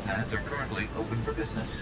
pads are currently open for business.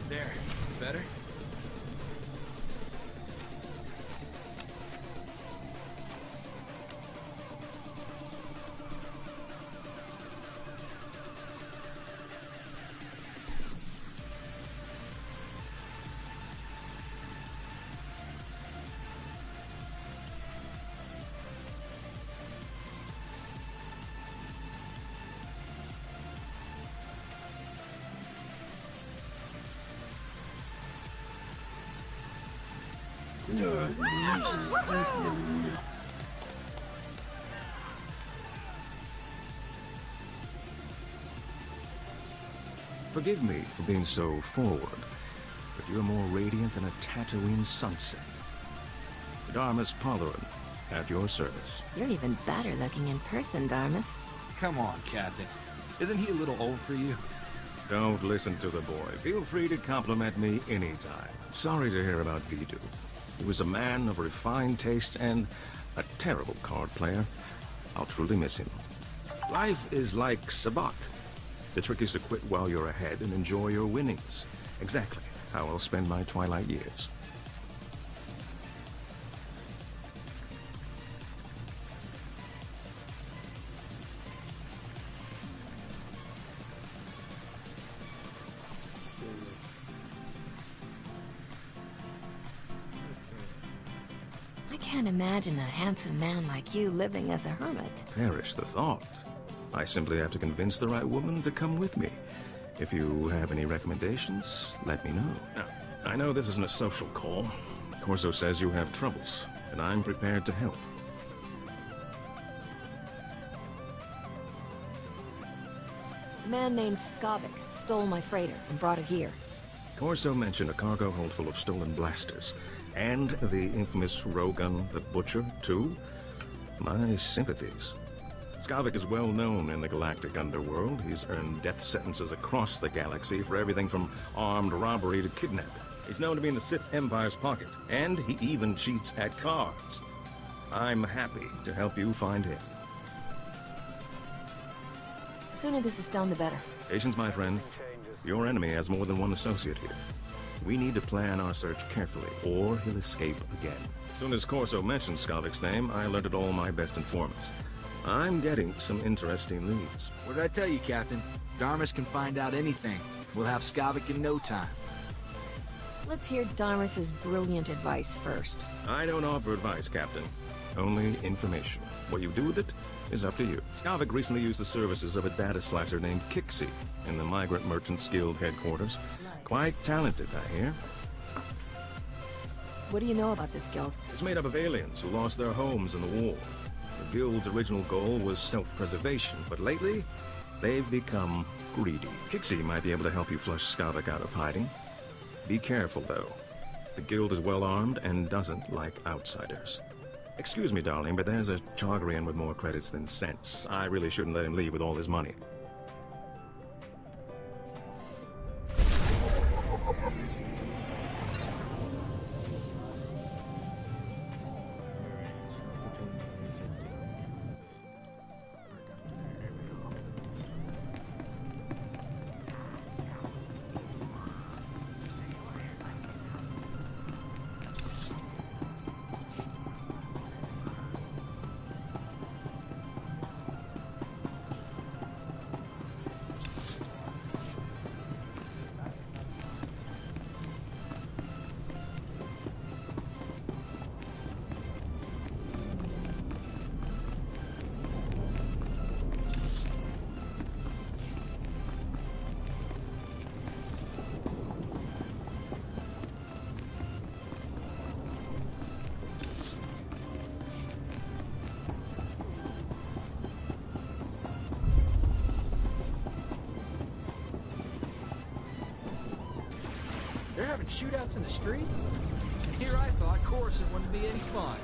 There. Better? Forgive me for being so forward, but you're more radiant than a Tatooine sunset. Darmus Palarin, at your service. You're even better looking in person, Darmus. Come on, Captain. Isn't he a little old for you? Don't listen to the boy. Feel free to compliment me anytime. Sorry to hear about Vidu. He was a man of refined taste and a terrible card player. I'll truly miss him. Life is like sabacc. The trick is to quit while you're ahead and enjoy your winnings. Exactly how I'll spend my twilight years. I can't imagine a handsome man like you living as a hermit. Perish the thought. I simply have to convince the right woman to come with me. If you have any recommendations, let me know. Now, I know this isn't a social call. Corso says you have troubles, and I'm prepared to help. A man named Skavik stole my freighter and brought it here. Corso mentioned a cargo hold full of stolen blasters, and the infamous Rogun the Butcher, too. My sympathies. Skavik is well known in the galactic underworld. He's earned death sentences across the galaxy for everything from armed robbery to kidnapping. He's known to be in the Sith Empire's pocket, and he even cheats at cards. I'm happy to help you find him. The sooner this is done, the better. Patience, my friend. Your enemy has more than one associate here. We need to plan our search carefully, or he'll escape again. As soon as Corso mentioned Skavik's name, I alerted all my best informants. I'm getting some interesting leads. What did I tell you, Captain? Darmus can find out anything. We'll have Skavik in no time. Let's hear Darmus's brilliant advice first. I don't offer advice, Captain. Only information. What you do with it is up to you. Skavik recently used the services of a data slicer named Kixie in the Migrant Merchants Guild headquarters. Quite talented, I hear. What do you know about this guild? It's made up of aliens who lost their homes in the war. The guild's original goal was self-preservation, but lately, They've become greedy. Kixie might be able to help you flush Skavik out of hiding. Be careful, though. The guild is well armed and doesn't like outsiders. Excuse me, darling, but there's a Chargrian with more credits than sense. I really shouldn't let him leave with all his money. They're having shootouts in the street? And here I thought Coruscant wouldn't be any fun.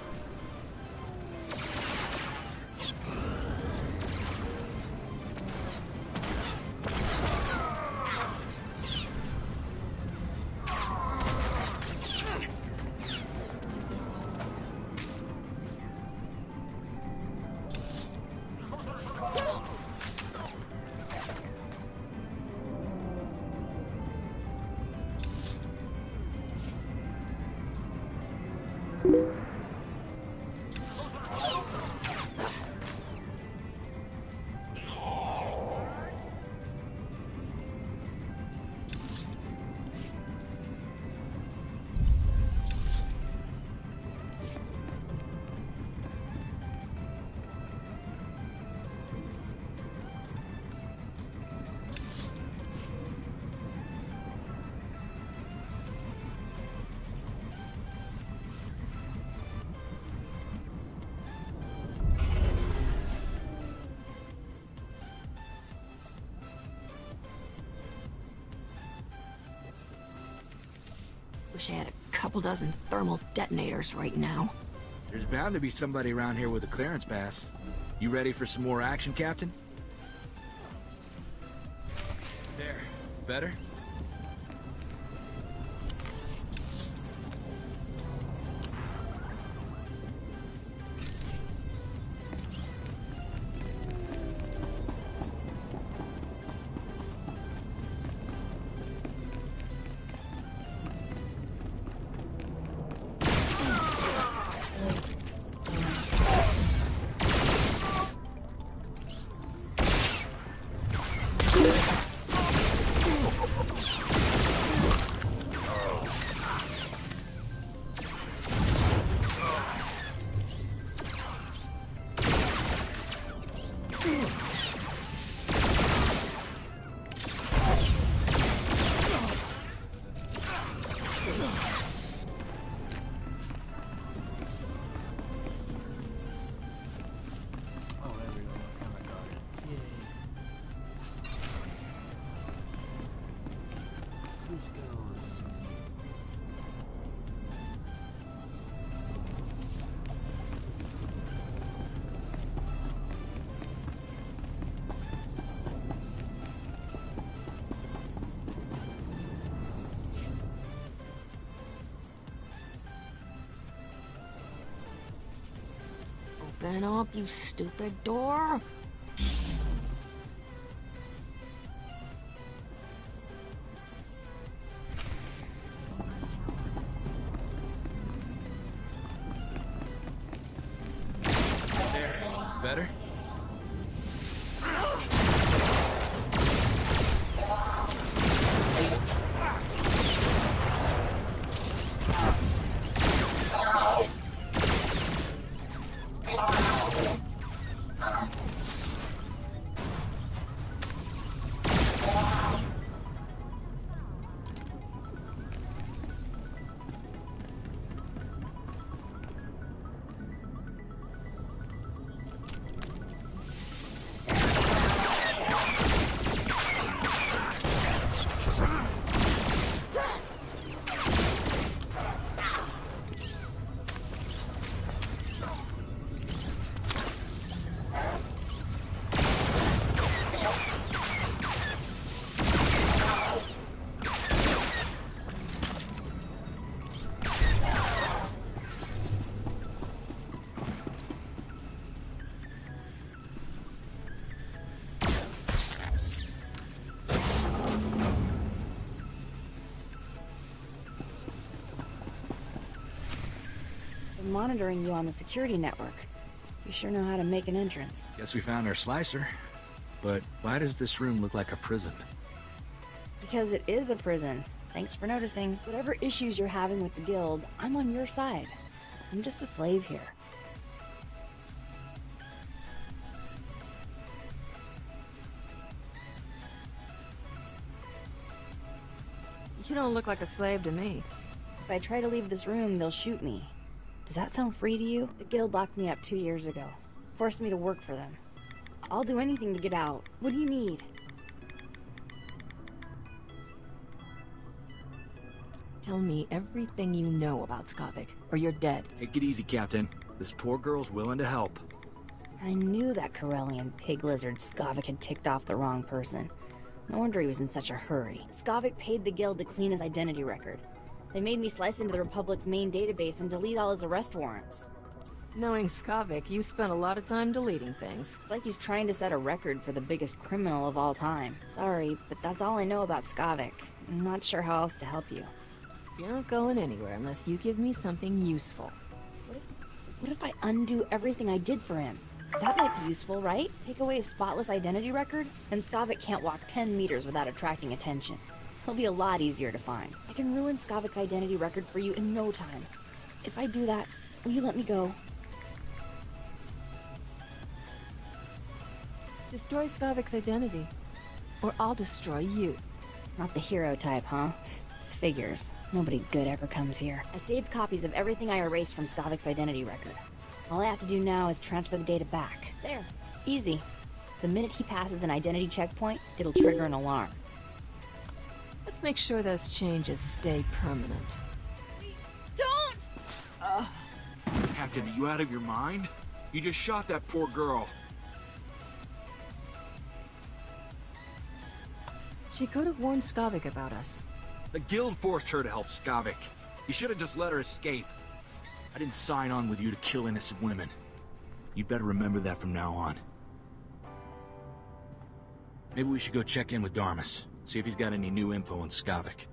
Wish I had a couple dozen thermal detonators right now. There's bound to be somebody around here with a clearance pass. You ready for some more action, Captain? There. Better? Open up, you stupid door! There. Better? been monitoring you on the security network. You sure know how to make an entrance. Guess we found our slicer. But why does this room look like a prison? Because it is a prison. Thanks for noticing. Whatever issues you're having with the guild, I'm on your side. I'm just a slave here. You don't look like a slave to me. If I try to leave this room, they'll shoot me. Does that sound free to you? The guild locked me up 2 years ago. Forced me to work for them. I'll do anything to get out. What do you need? Tell me everything you know about Skavik, or you're dead. Take it easy, Captain. This poor girl's willing to help. I knew that Corellian pig lizard Skavik had ticked off the wrong person. No wonder he was in such a hurry. Skavik paid the guild to clean his identity record. They made me slice into the Republic's main database and delete all his arrest warrants. Knowing Skavik, you spent a lot of time deleting things. It's like he's trying to set a record for the biggest criminal of all time. Sorry, but that's all I know about Skavik. I'm not sure how else to help you. You're not going anywhere unless you give me something useful. What if I undo everything I did for him? That might be useful, right? Take away his spotless identity record, and Skavik can't walk 10 meters without attracting attention. He'll be a lot easier to find. I can ruin Skavik's identity record for you in no time. If I do that, will you let me go? Destroy Skavik's identity, or I'll destroy you. Not the hero type, huh? Figures. Nobody good ever comes here. I saved copies of everything I erased from Skavik's identity record. All I have to do now is transfer the data back. There. Easy. The minute he passes an identity checkpoint, it'll trigger an alarm. Let's make sure those changes stay permanent. Don't! Captain, are you out of your mind? You just shot that poor girl. She could have warned Skavik about us. The guild forced her to help Skavik. You should have just let her escape. I didn't sign on with you to kill innocent women. You better remember that from now on. Maybe we should go check in with Darmus, see if he's got any new info on Skavik.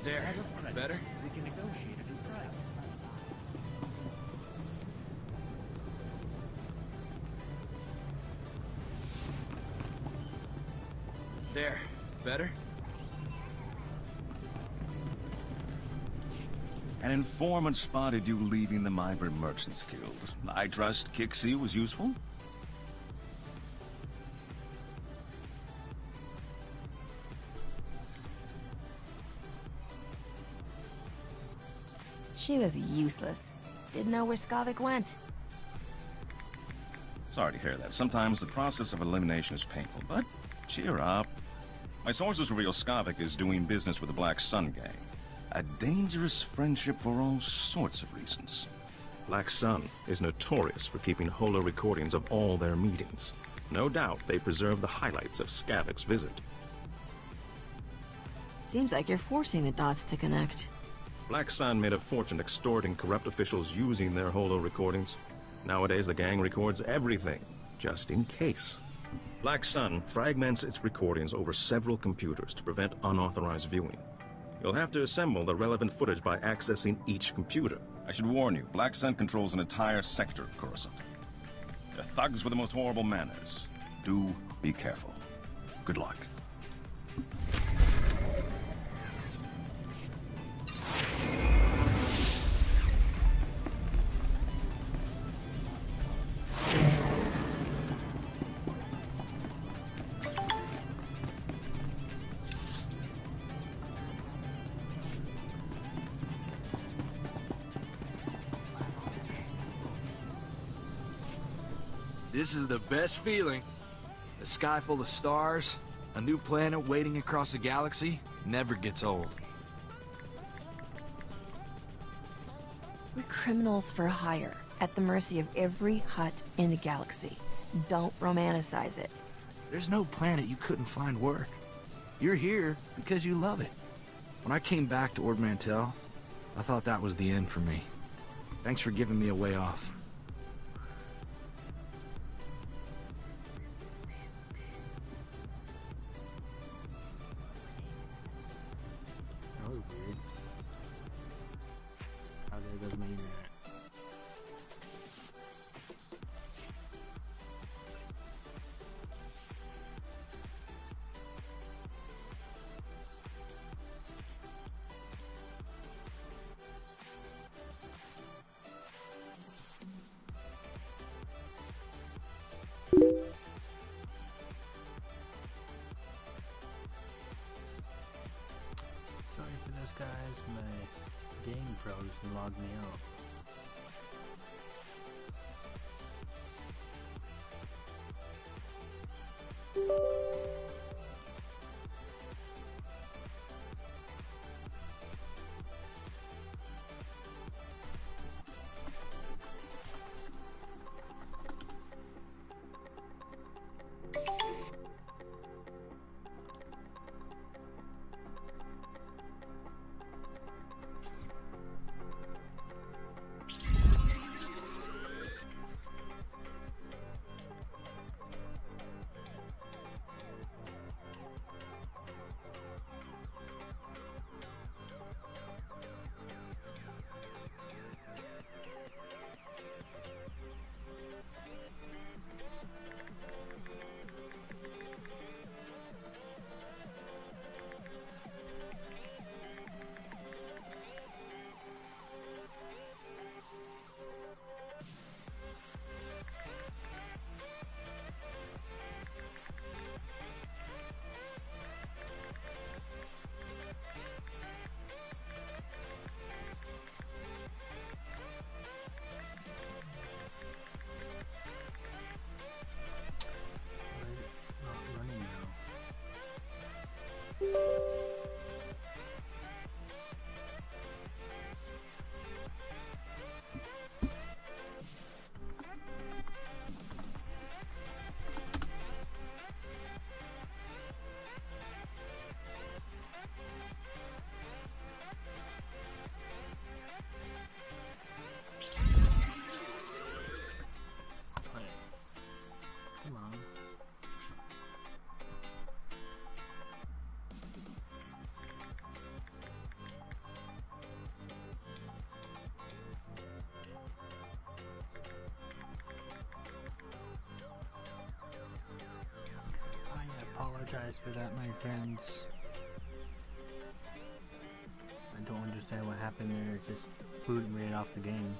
There. Better? We can negotiate a new price. There. Better? An informant spotted you leaving the Migrant Merchants Guild. I trust Kixie was useful? She was useless. Didn't know where Skavik went. Sorry to hear that. Sometimes the process of elimination is painful, but cheer up. My sources reveal Skavik is doing business with the Black Sun Gang. A dangerous friendship for all sorts of reasons. Black Sun is notorious for keeping holo recordings of all their meetings. No doubt they preserve the highlights of Skavik's visit. Seems like you're forcing the dots to connect. Black Sun made a fortune extorting corrupt officials using their holo recordings. Nowadays, the gang records everything, just in case. Black Sun fragments its recordings over several computers to prevent unauthorized viewing. You'll have to assemble the relevant footage by accessing each computer. I should warn you, Black Sun controls an entire sector of Coruscant. They're thugs with the most horrible manners. Do be careful. Good luck. This is the best feeling. A sky full of stars, a new planet waiting across the galaxy, never gets old. We're criminals for hire, at the mercy of every hut in the galaxy. Don't romanticize it. There's no planet you couldn't find work. You're here because you love it. When I came back to Ord Mantell, I thought that was the end for me. Thanks for giving me a way off. That was weird. How there goes my internet. Sorry for this, guys. My game froze and logged me out. apologize for that, my friends. I don't understand what happened there. It just booted me right off the game.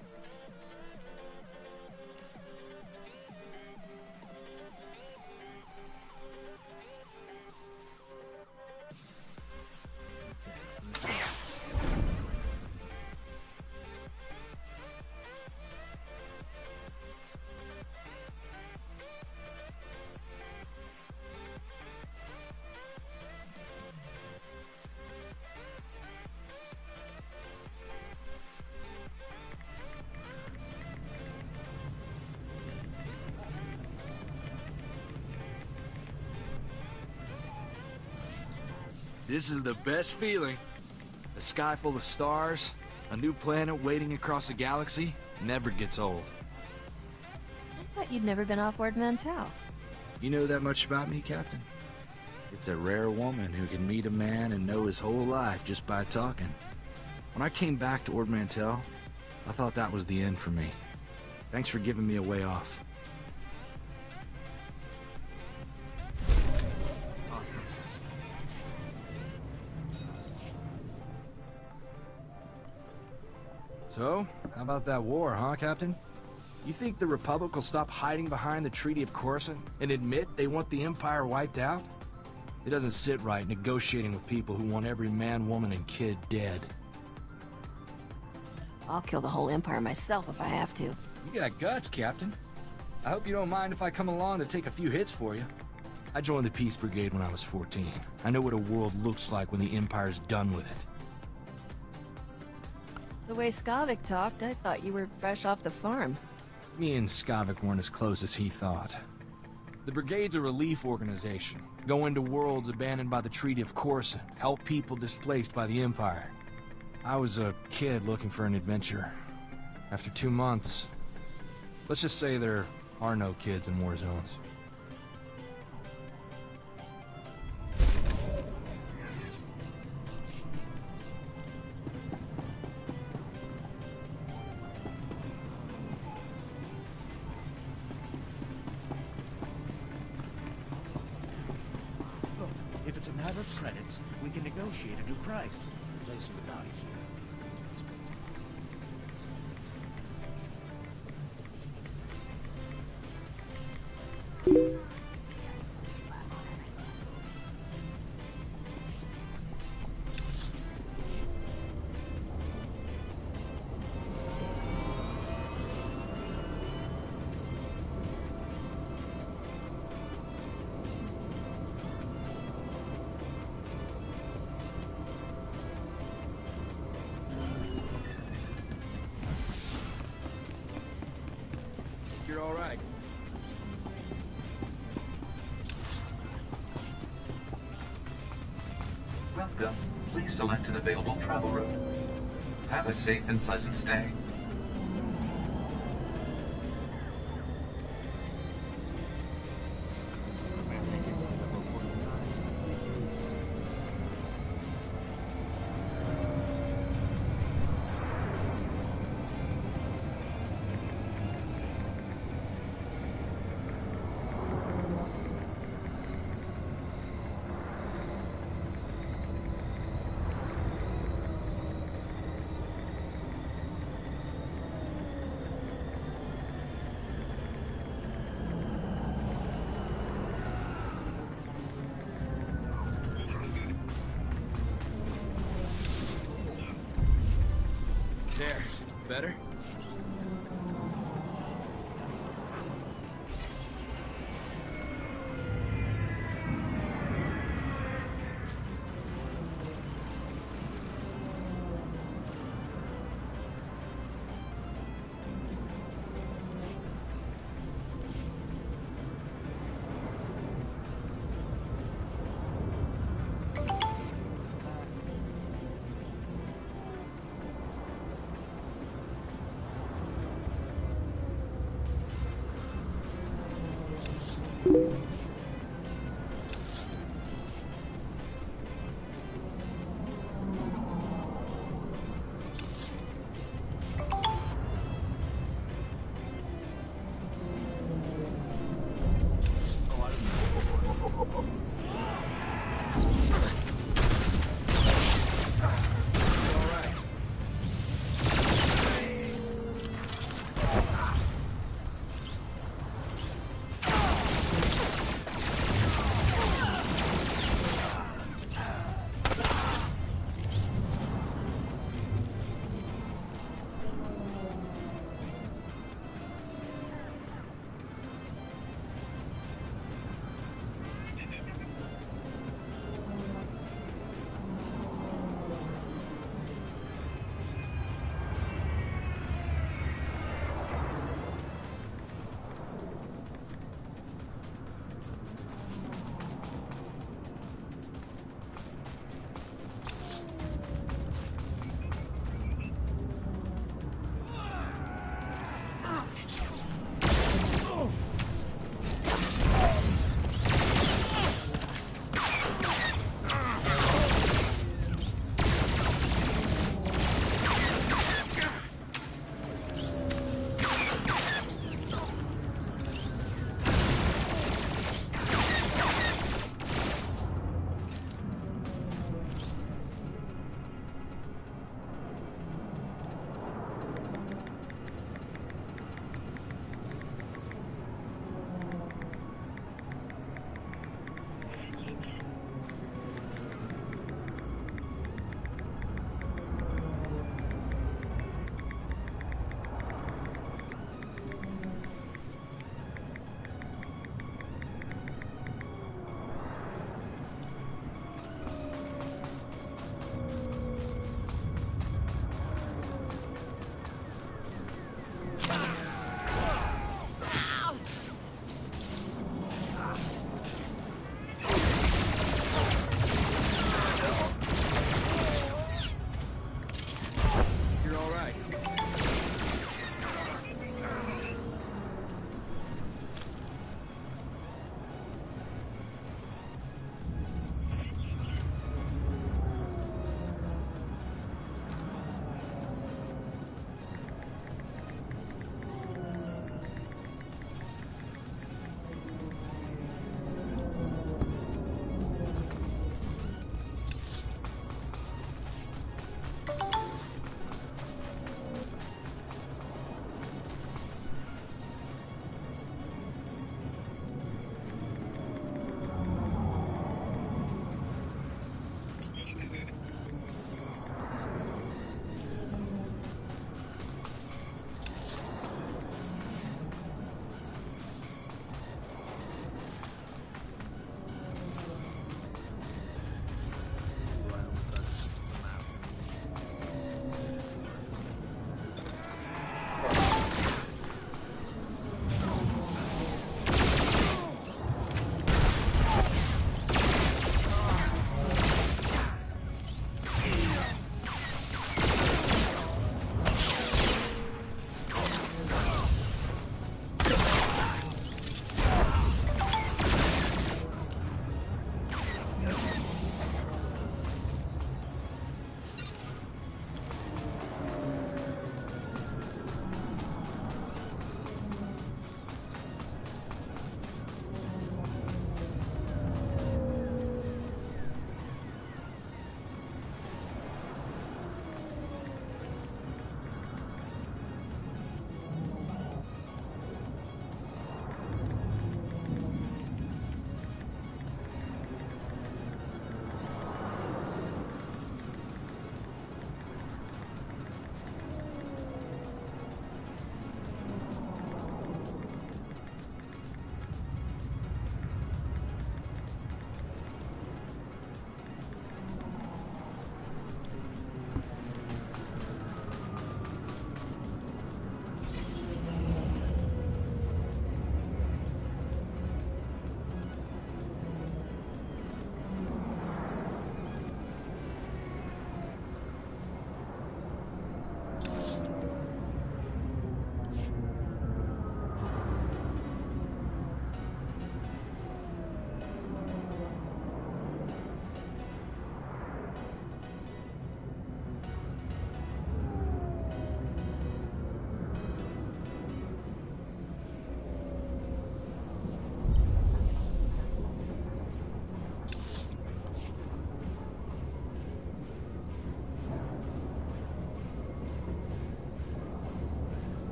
This is the best feeling. A sky full of stars, a new planet waiting across the galaxy, never gets old. I thought you'd never been off Ord Mantell. You know that much about me, Captain? It's a rare woman who can meet a man and know his whole life just by talking. When I came back to Ord Mantell, I thought that was the end for me. Thanks for giving me a way off. Awesome. So, how about that war, huh, Captain? You think the Republic will stop hiding behind the Treaty of Coruscant and admit they want the Empire wiped out? It doesn't sit right negotiating with people who want every man, woman, and kid dead. I'll kill the whole Empire myself if I have to. You got guts, Captain. I hope you don't mind if I come along to take a few hits for you. I joined the Peace Brigade when I was 14. I know what a world looks like when the Empire's done with it. The way Skavik talked, I thought you were fresh off the farm. Me and Skavik weren't as close as he thought. The Brigade's a relief organization. Go into worlds abandoned by the Treaty of Coruscant, help people displaced by the Empire. I was a kid looking for an adventure. After 2 months, let's just say there are no kids in war zones. Look, if it's a matter of credits, we can negotiate a new price. Placing the bounty here. You're all right. Welcome. Please select an available travel route. Have a safe and pleasant stay. There. Better?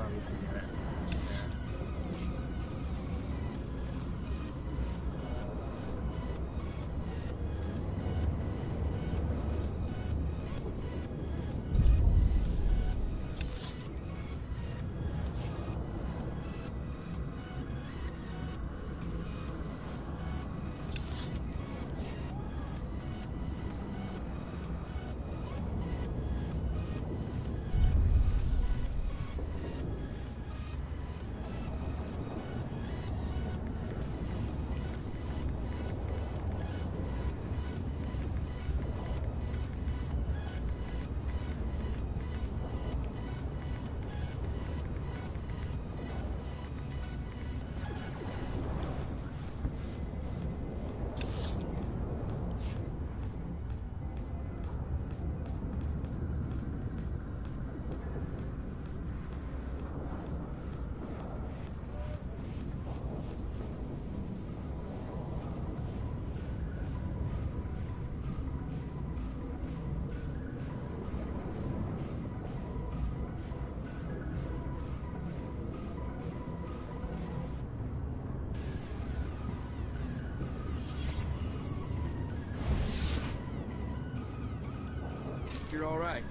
probably be right. You're all right.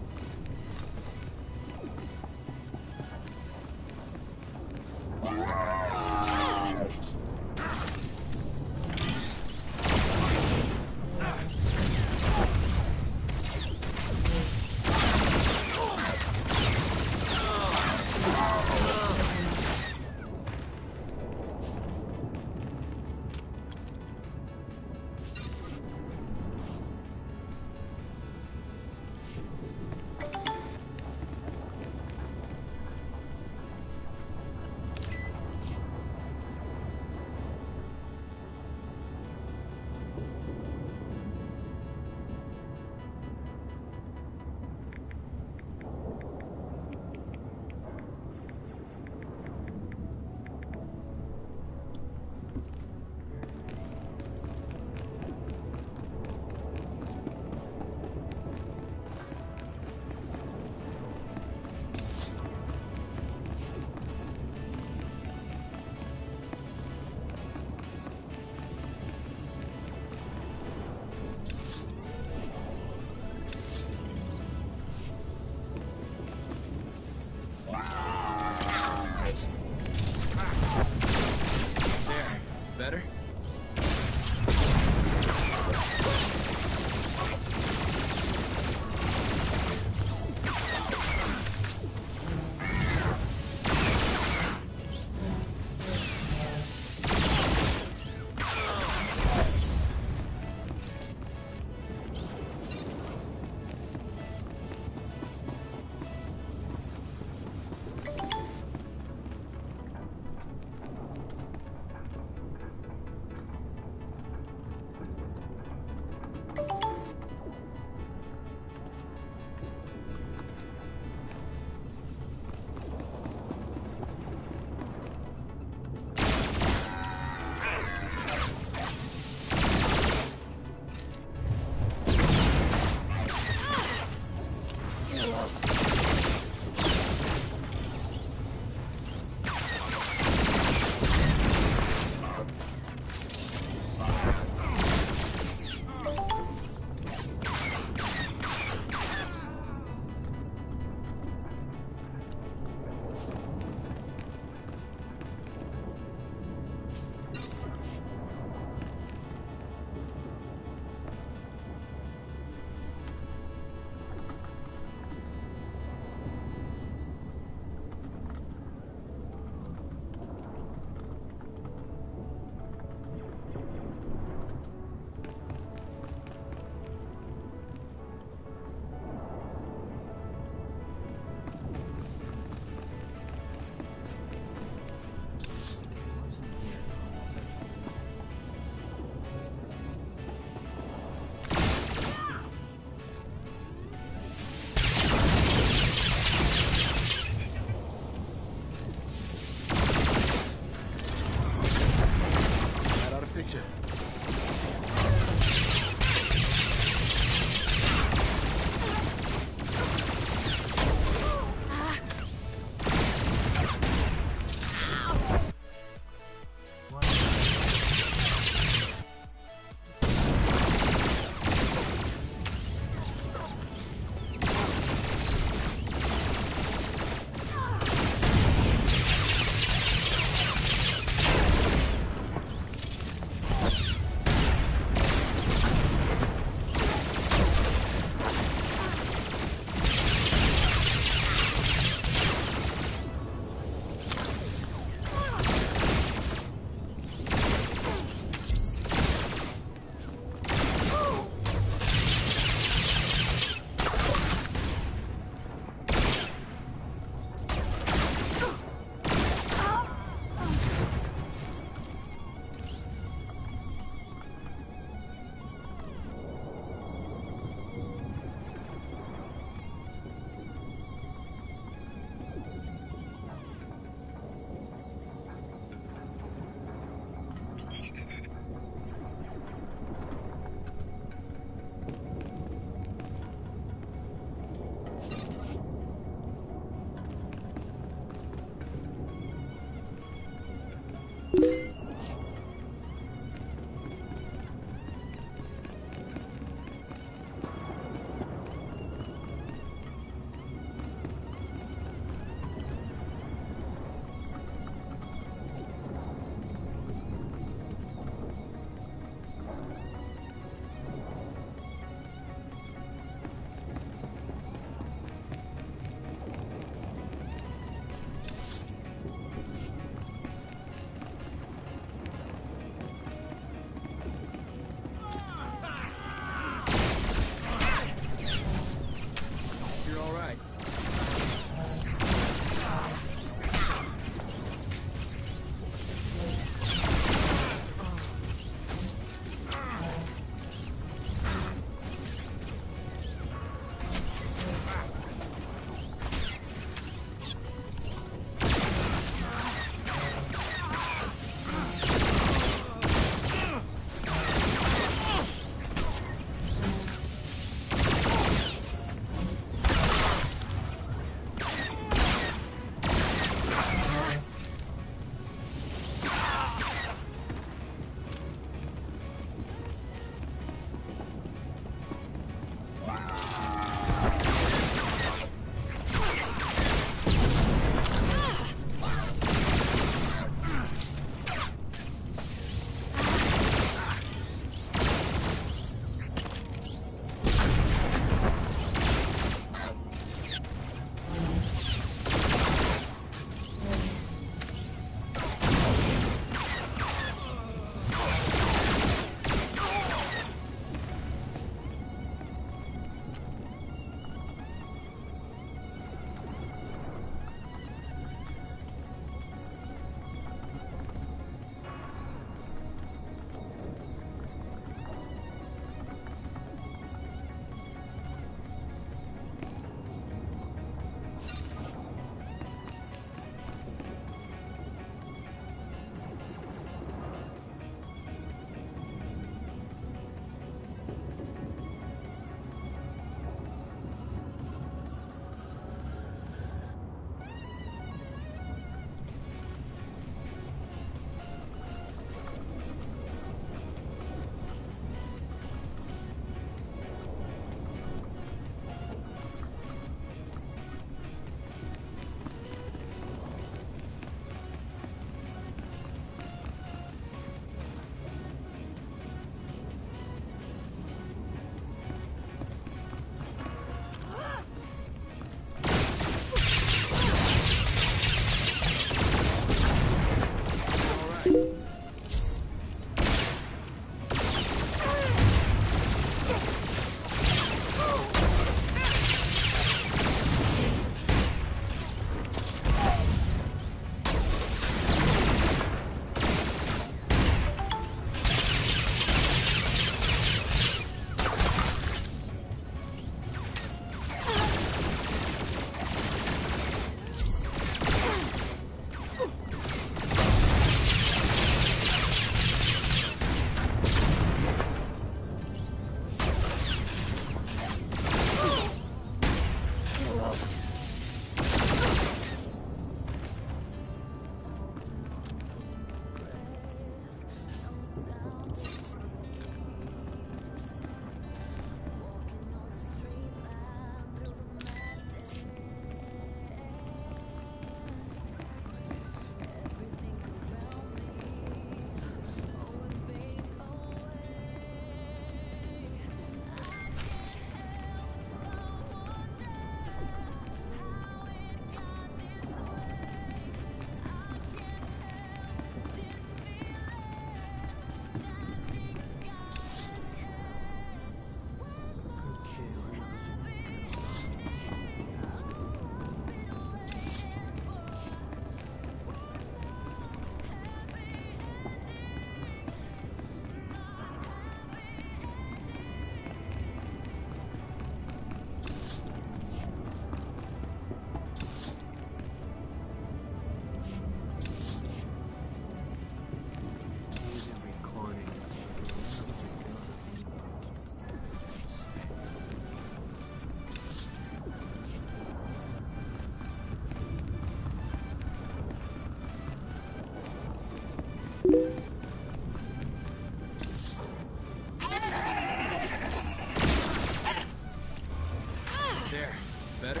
Better?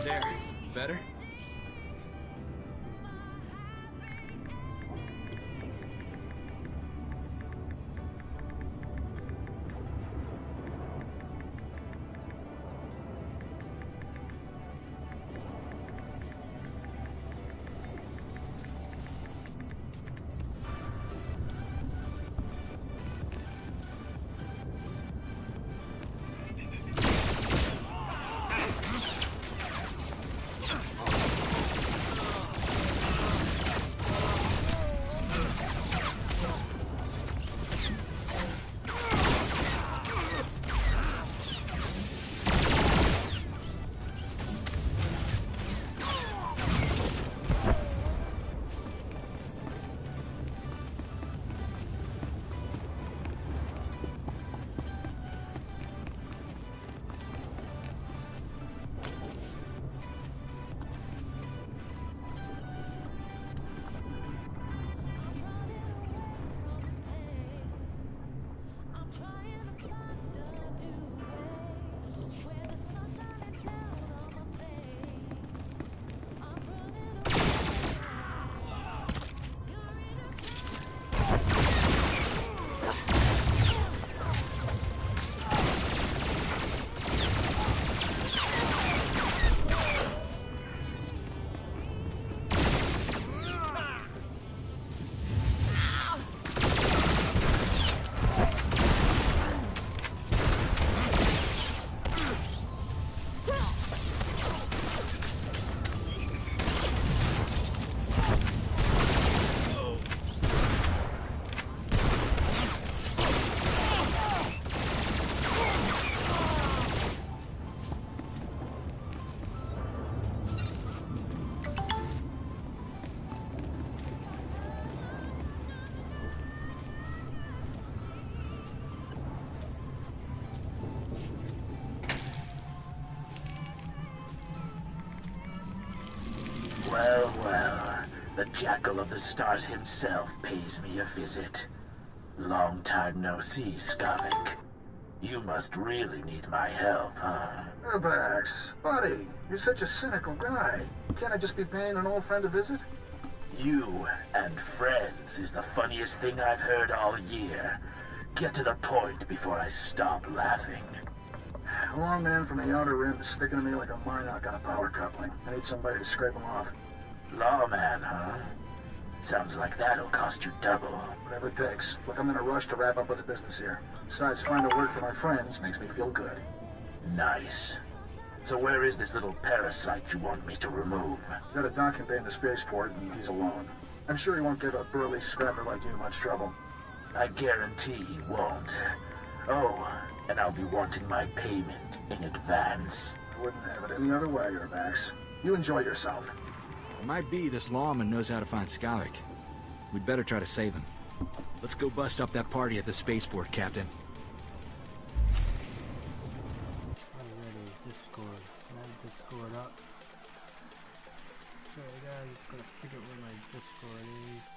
There. Better? Well, well, the Jackal of the Stars himself pays me a visit. Long time no see, Skavik. You must really need my help, huh? Urbax, buddy, you're such a cynical guy. Can't I just be paying an old friend a visit? You and friends is the funniest thing I've heard all year. Get to the point before I stop laughing. A long man from the outer rim is sticking to me like a Minoc on a power coupling. I need somebody to scrape him off. Lawman, huh? Sounds like that'll cost you double. Whatever it takes. Look, I'm in a rush to wrap up with the business here. Besides, find a word for my friends makes me feel good. Nice. So where is this little parasite you want me to remove? He's at a docking bay in the spaceport, and he's alone. I'm sure he won't give a burly scrapper like you much trouble. I guarantee he won't. Oh, and I'll be wanting my payment in advance. I wouldn't have it any other way, Urbax. You enjoy yourself. It might be this lawman knows how to find Skavik. We'd better try to save him. Let's go bust up that party at the spaceport, Captain. Already, Discord. Can I Discord up? Sorry guys, just gotta figure out where my Discord is.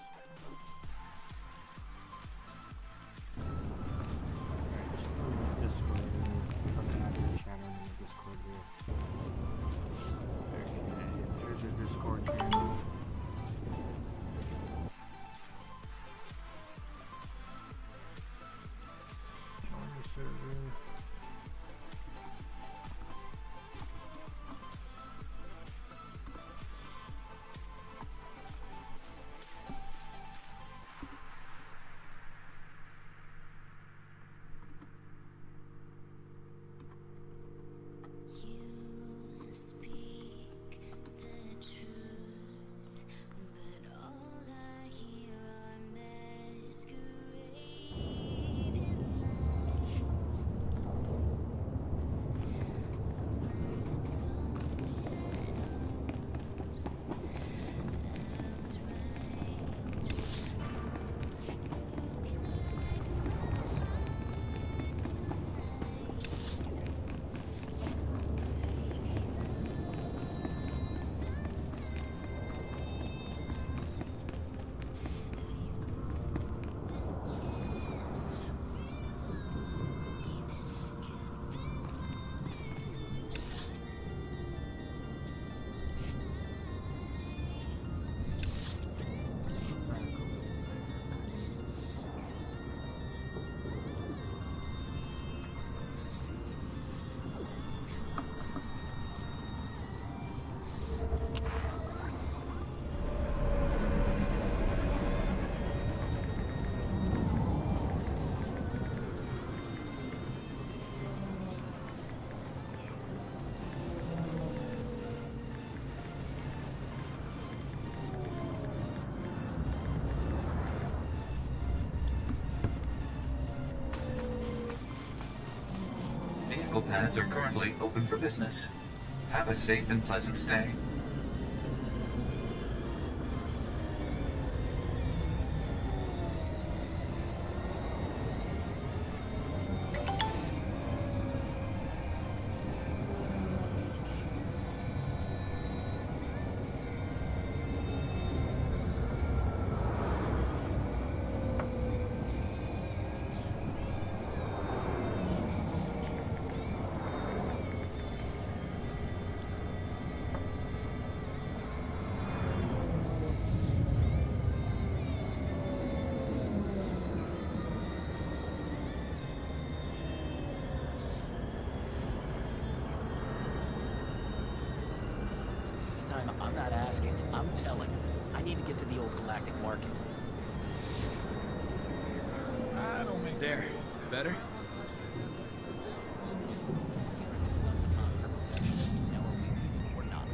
medical pads are currently open for business. Have a safe and pleasant stay. This time, I'm not asking, I'm telling. I need to get to the old galactic market. I don't think there. Better? Or not.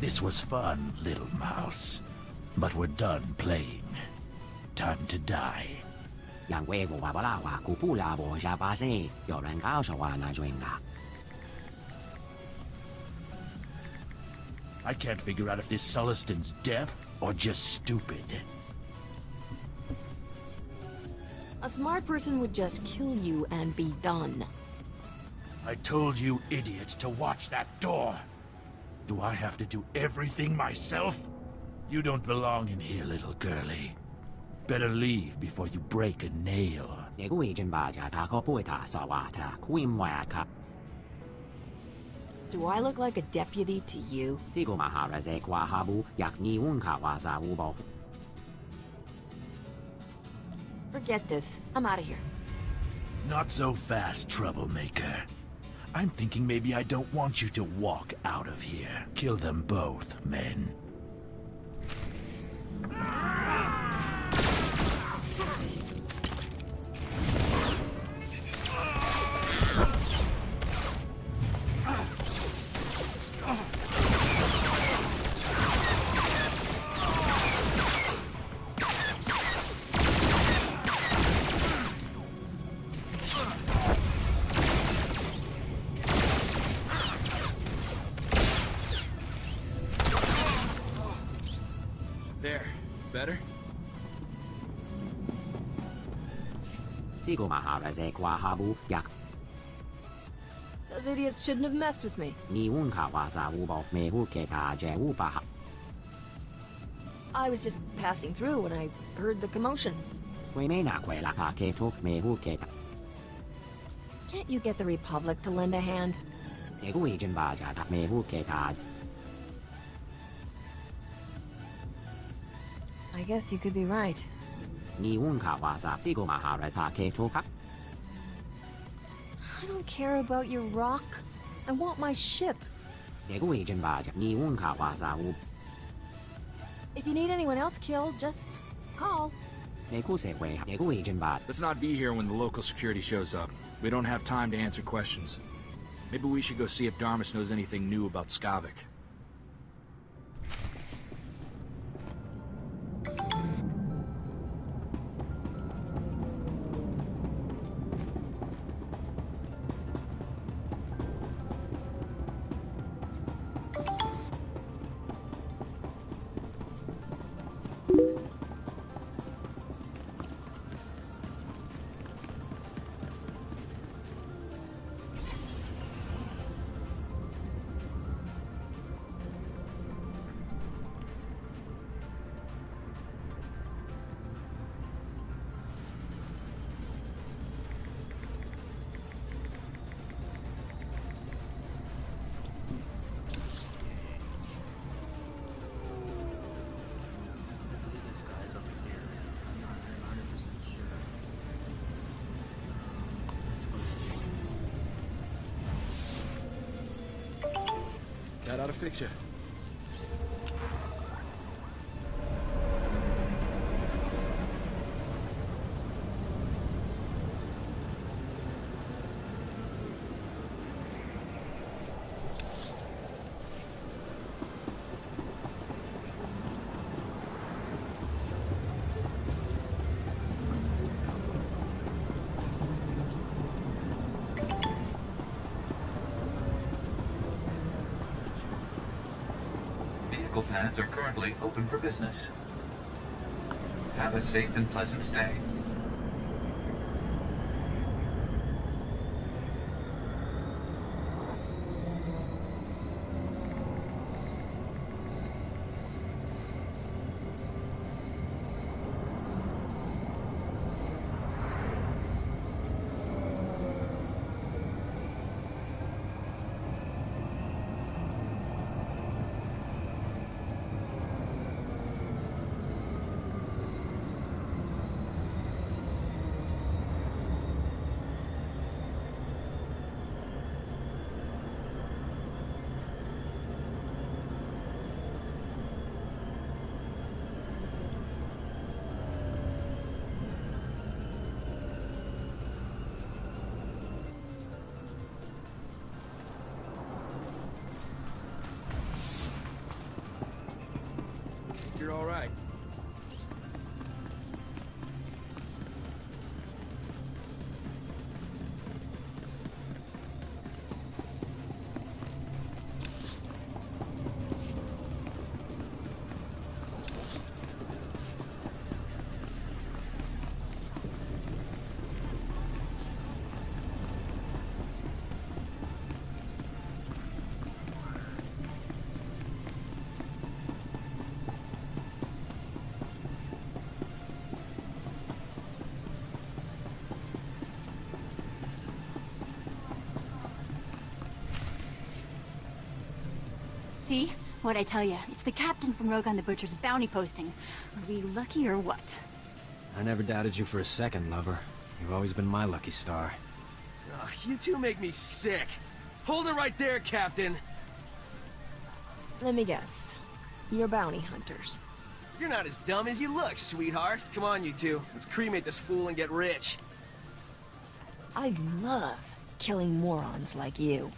This was fun, little mouse. But we're done playing. Time to die. 人为我不拉话，古不拉我下巴塞，有人告诉我那种啊。I can't figure out if this Sullistan's deaf or just stupid. A smart person would just kill you and be done. I told you, idiot, to watch that door. Do I have to do everything myself? You don't belong in here, little girlie. Better leave before you break a nail. Do I look like a deputy to you? Forget this. I'm out of here. Not so fast, troublemaker. I'm thinking maybe I don't want you to walk out of here. Kill them both, men. There. Better? Sigo mahareze kwa habu yak. Those idiots shouldn't have messed with me. Ni unka wasa ubo mehu keka je upaha. I was just passing through when I heard the commotion. Wemena kwela ka keto mehu keka. Can't you get the Republic to lend a hand? Egu ijin baja tak mehu keka. I guess you could be right. Ni unka wasa sigo mahareta keto ka. I don't care about your rock. I want my ship. Egu ijin baja ni unka wasa u. If you need anyone else killed, just call. Let's not be here when the local security shows up. We don't have time to answer questions. Maybe we should go see if Darmus knows anything new about Skavik. That ought to fix you. Pads are currently open for business. Have a safe and pleasant stay. You're all right. See? What'd I tell you? It's the captain from Rogan the Butcher's bounty posting. Are we lucky or what? I never doubted you for a second, lover. You've always been my lucky star. Ugh, you two make me sick. Hold it right there, Captain. Let me guess. You're bounty hunters. You're not as dumb as you look, sweetheart. Come on, you two. Let's cremate this fool and get rich. I love killing morons like you.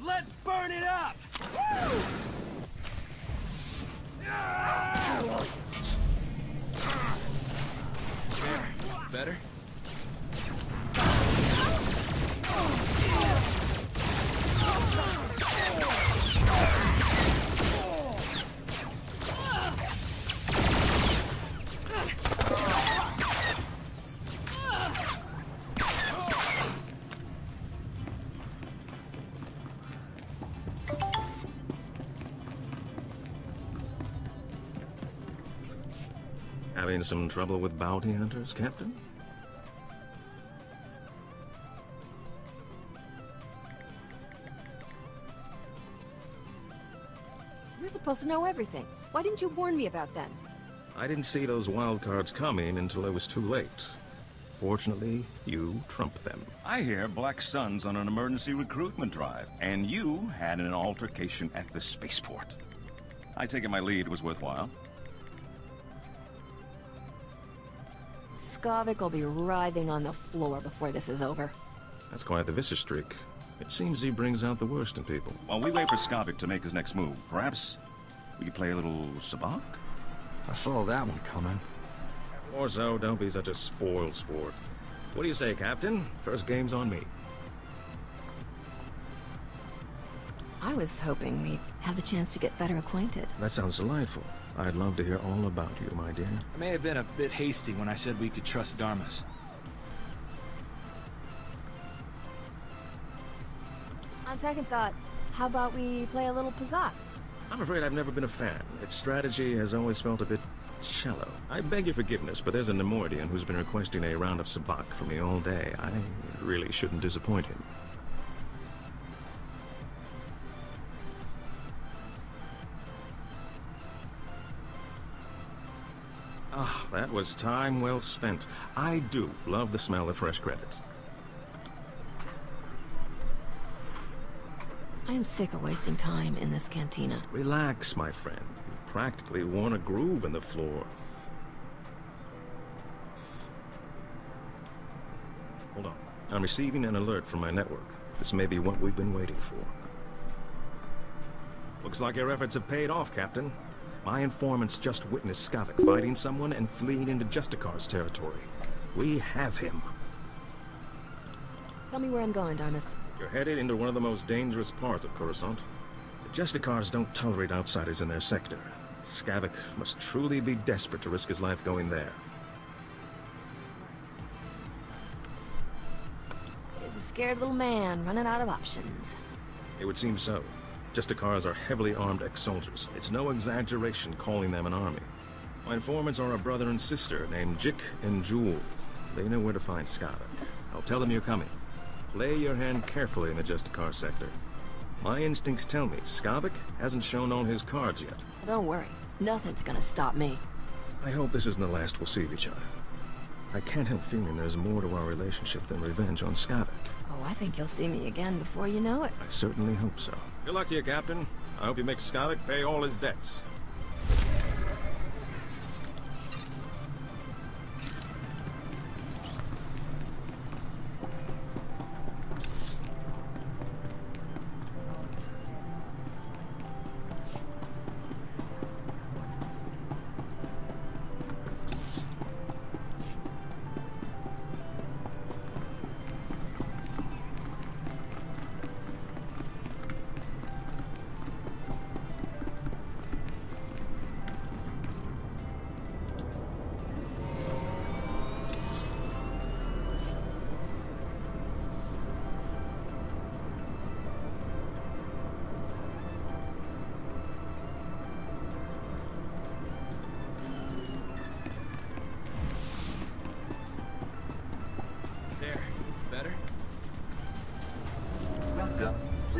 Let's burn it up! Woo! Better? Having some trouble with bounty hunters, Captain? You're supposed to know everything. Why didn't you warn me about that? I didn't see those wild cards coming until it was too late. Fortunately, you trumped them. I hear Black Sun's on an emergency recruitment drive, and you had an altercation at the spaceport. I take it my lead was worthwhile. Skavik will be writhing on the floor before this is over. That's quite the vicious streak. It seems he brings out the worst in people. While we wait for Skavik to make his next move, perhaps we could play a little sabacc? I saw that one coming. Or so, don't be such a spoiled sport. What do you say, Captain? First game's on me. I was hoping we'd have a chance to get better acquainted. That sounds delightful. I'd love to hear all about you, my dear. I may have been a bit hasty when I said we could trust Dharmas. On second thought, how about we play a little Pazak? I'm afraid I've never been a fan. Its strategy has always felt a bit shallow. I beg your forgiveness, but there's a Nemoidian who's been requesting a round of sabacc from me all day. I really shouldn't disappoint him. Ah, that was time well spent. I do love the smell of fresh credits. I'm sick of wasting time in this cantina. Relax, my friend. You've practically worn a groove in the floor. Hold on. I'm receiving an alert from my network. This may be what we've been waiting for. Looks like your efforts have paid off, Captain. My informants just witnessed Skavik fighting someone and fleeing into Justicar's territory. We have him. Tell me where I'm going, Dharmas. You're headed into one of the most dangerous parts of Coruscant. The Justicars don't tolerate outsiders in their sector. Skavik must truly be desperate to risk his life going there. There's a scared little man running out of options. It would seem so. Justicars are heavily armed ex-soldiers. It's no exaggeration calling them an army. My informants are a brother and sister named Jik and Jewel. They know where to find Skavik. I'll tell them you're coming. Play your hand carefully in the Justicar sector. My instincts tell me Skavik hasn't shown all his cards yet. Don't worry. Nothing's gonna stop me. I hope this isn't the last we'll see of each other. I can't help feeling there's more to our relationship than revenge on Skavik. Oh, I think you'll see me again before you know it. I certainly hope so. Good luck to you, Captain. I hope you make Skavik pay all his debts.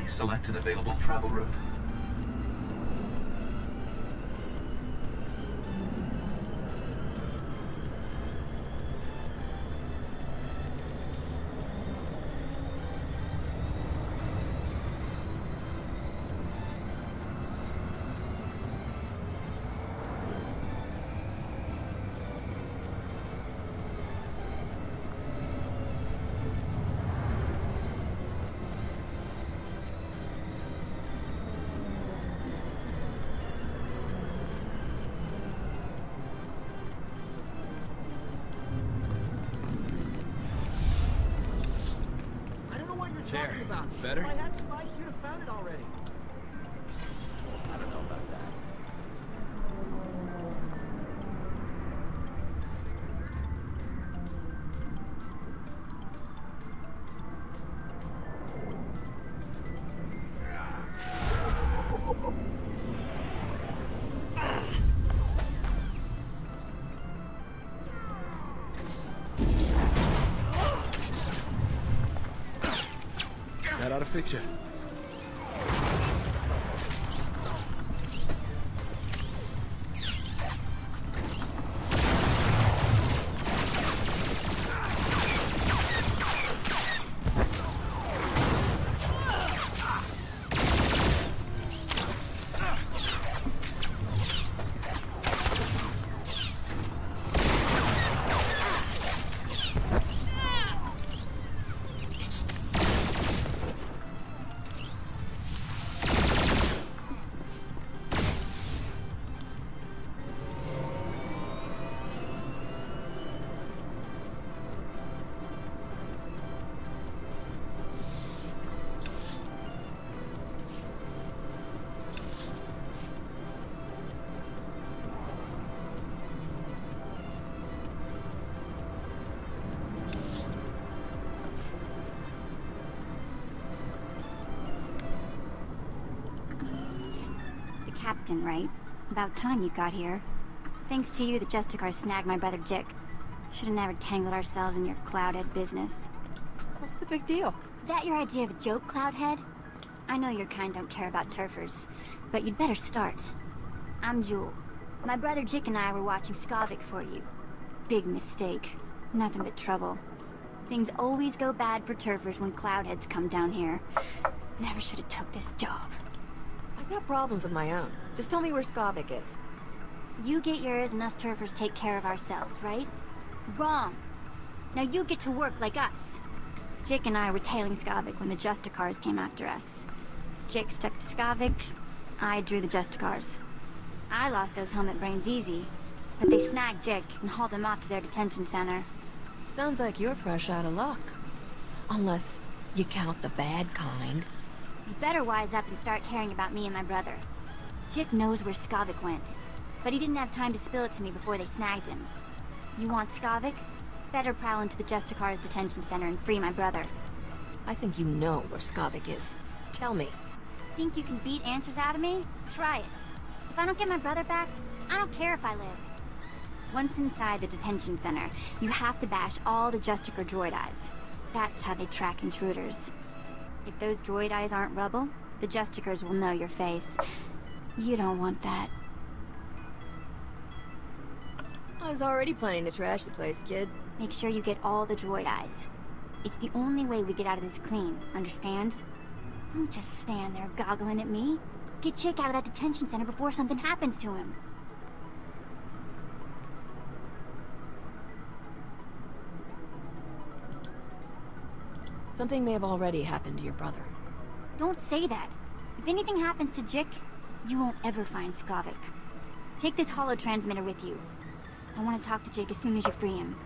Select an available travel route. Tear. talking about? Better? If I had spice, you'd have found it already. I don't know about that. That ought to fix you. Captain, right? About time you got here. Thanks to you, the Justicar snagged my brother Jick. Should've never tangled ourselves in your Cloudhead business. What's the big deal? That your idea of a joke, Cloudhead? I know your kind don't care about turfers, but you'd better start. I'm Jewel. My brother Jick and I were watching Skavik for you. Big mistake. Nothing but trouble. Things always go bad for turfers when Cloudheads come down here. Never should have took this job. I got problems of my own. Just tell me where Skavik is. You get yours and us turfers take care of ourselves, right? Wrong. Now you get to work like us. Jick and I were tailing Skavik when the Justicars came after us. Jick stuck to Skavik, I drew the Justicars. I lost those helmet brains easy, but they snagged Jick and hauled him off to their detention center. Sounds like you're fresh out of luck. Unless you count the bad kind. You better wise up and start caring about me and my brother. Jick knows where Skavik went, but he didn't have time to spill it to me before they snagged him. You want Skavik? Better prowl into the Justicar's detention center and free my brother. I think you know where Skavik is. Tell me. Think you can beat answers out of me? Try it. If I don't get my brother back, I don't care if I live. Once inside the detention center, you have to bash all the Justicar droid eyes. That's how they track intruders. If those droid eyes aren't rubble, the Justicars will know your face. You don't want that. I was already planning to trash the place, kid. Make sure you get all the droid eyes. It's the only way we get out of this clean, understand? Don't just stand there goggling at me. Get Jick out of that detention center before something happens to him. Something may have already happened to your brother. Don't say that. If anything happens to Jick, you won't ever find Skavik. Take this holo transmitter with you. I want to talk to Jick as soon as you free him.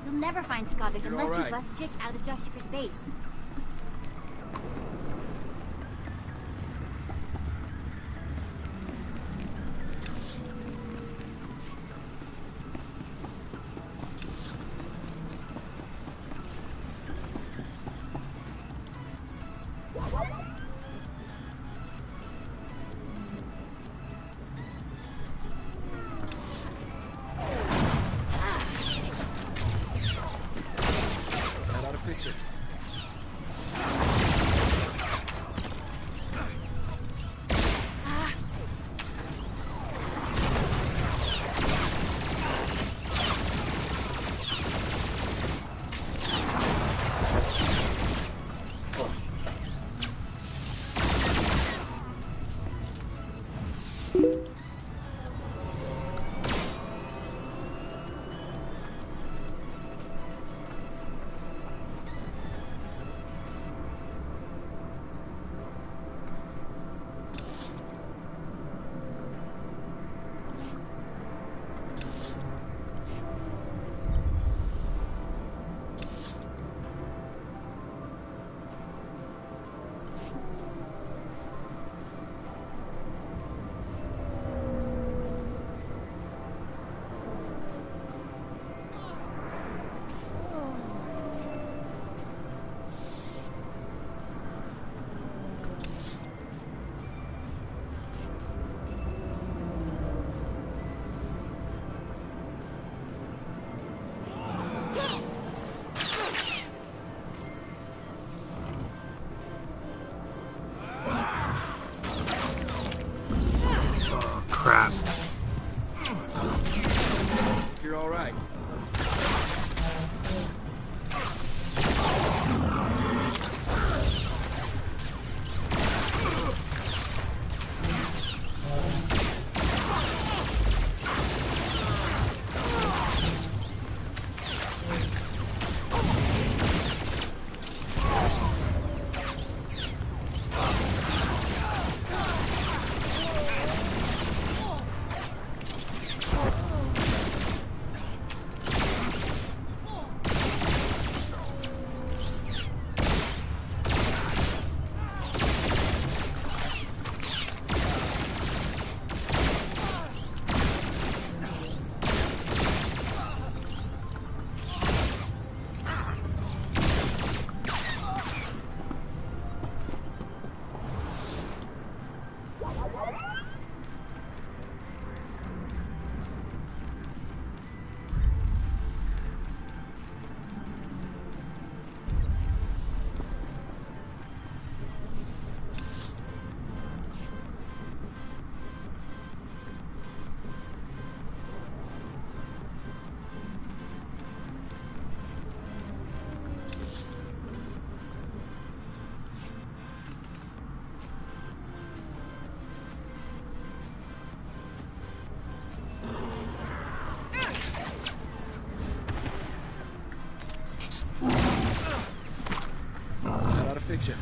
You'll never find Skavik unless you bust Jick out of the Justicar's base. fix it.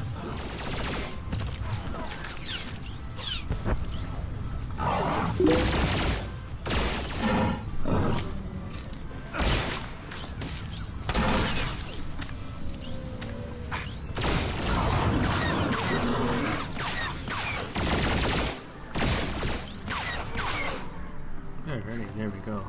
Alrighty, there we go.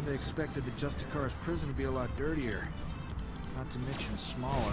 Kinda expected the Justicar's prison to be a lot dirtier. Not to mention smaller.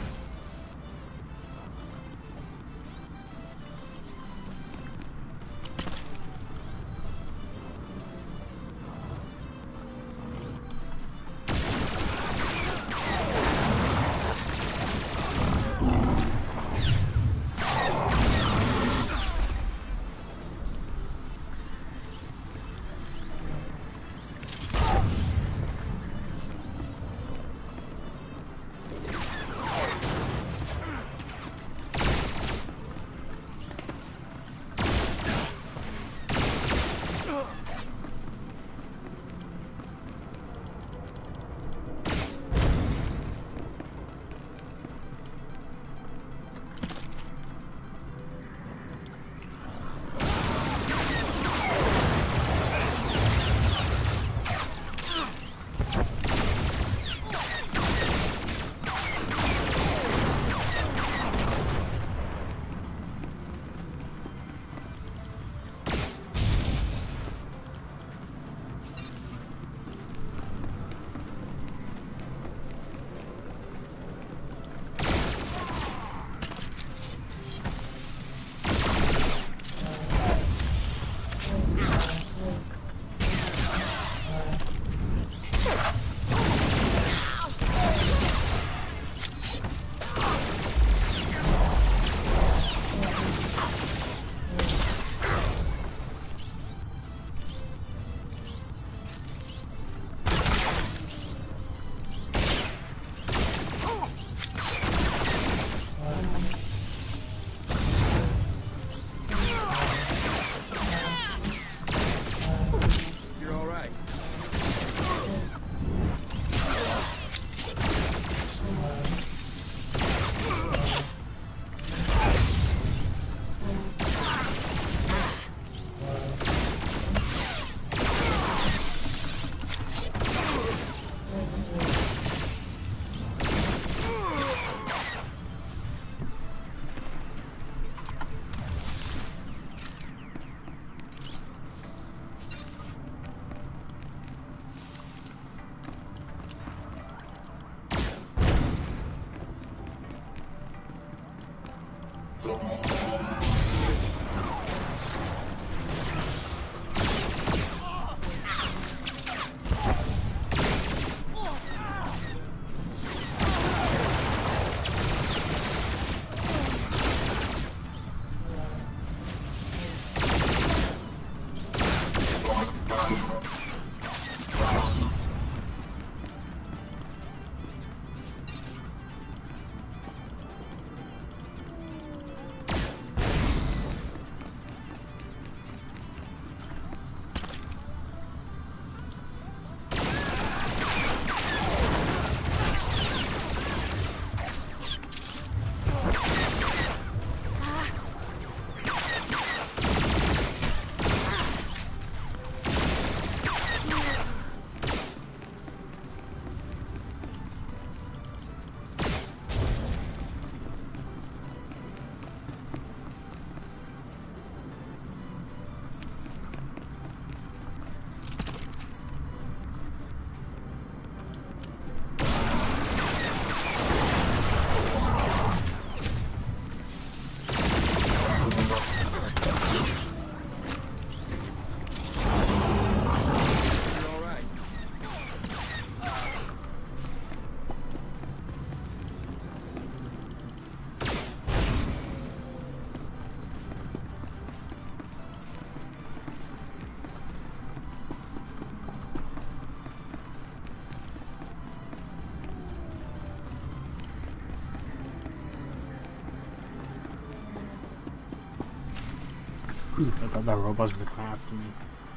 I thought that robot's gonna come after me.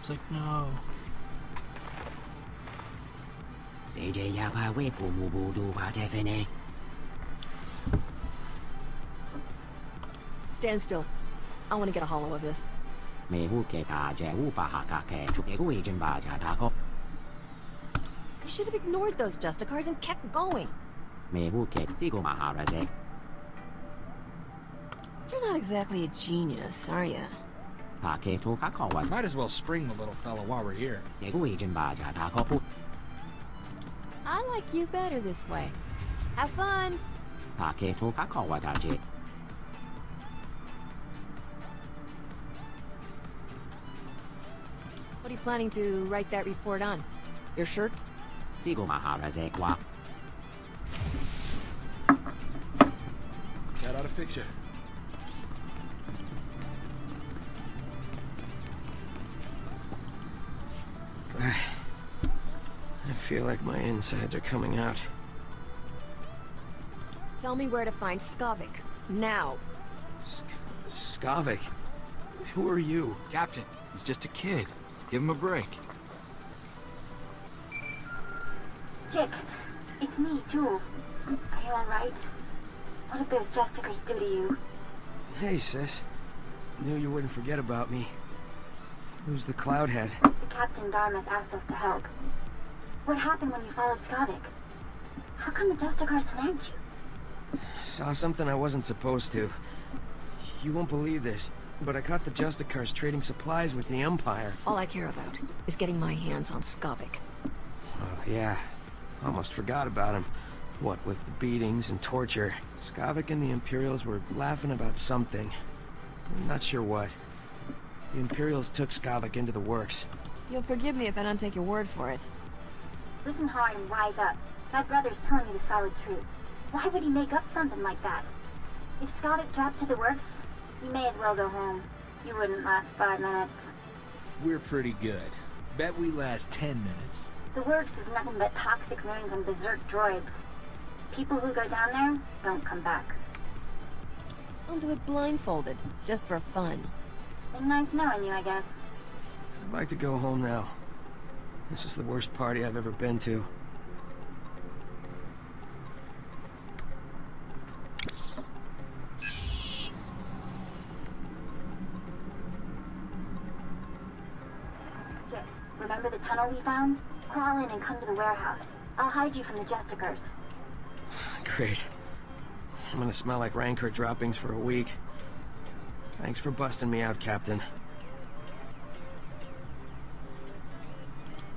It's like, no. Stand still. I want to get a hollow of this. You should have ignored those Justicars and kept going. You're not exactly a genius, are you? Might as well spring the little fella while we're here. I like you better this way. Have fun. What are you planning to write that report on? Your shirt? Got out a fixture. I feel like my insides are coming out. Tell me where to find Skavik. Now. Skavik? Who are you? Captain, he's just a kid. Give him a break. Jick, it's me, Jewel. Are you alright? What did those Justicars do to you? Hey, sis. Knew you wouldn't forget about me. Who's the Cloudhead? The Captain Darmus asked us to help. What happened when you followed Skavik? How come the Justicars snagged you? Saw something I wasn't supposed to. You won't believe this, but I caught the Justicars trading supplies with the Empire. All I care about is getting my hands on Skavik. Oh, yeah. Almost forgot about him. What with the beatings and torture. Skavik and the Imperials were laughing about something. I'm not sure what. The Imperials took Skavik into the works. You'll forgive me if I don't take your word for it. Listen hard and wise up. My brother's telling you the solid truth. Why would he make up something like that? If Skavik dropped to the works, you may as well go home. You wouldn't last 5 minutes. We're pretty good. Bet we last 10 minutes. The works is nothing but toxic ruins and berserk droids. People who go down there don't come back. I'll do it blindfolded, just for fun. Been nice knowing you, I guess. I'd like to go home now. This is the worst party I've ever been to. Jip, remember the tunnel we found? Crawl in and come to the warehouse. I'll hide you from the Justicars. Great. I'm gonna smell like Rancor droppings for a week. Thanks for busting me out, Captain.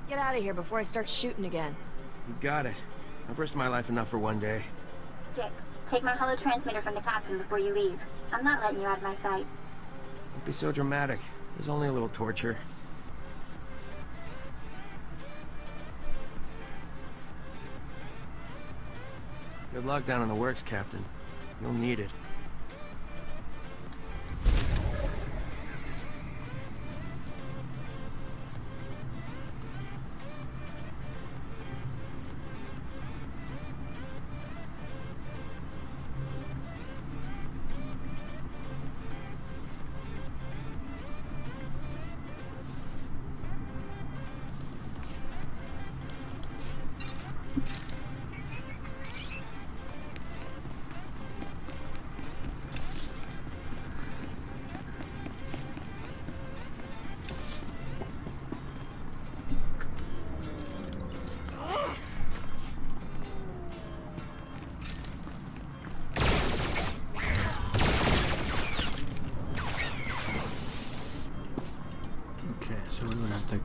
Get out of here before I start shooting again. You got it. I've risked my life enough for one day. Jick, take my holo transmitter from the Captain before you leave. I'm not letting you out of my sight. Don't be so dramatic. There's only a little torture. Good luck down in the works, Captain. You'll need it.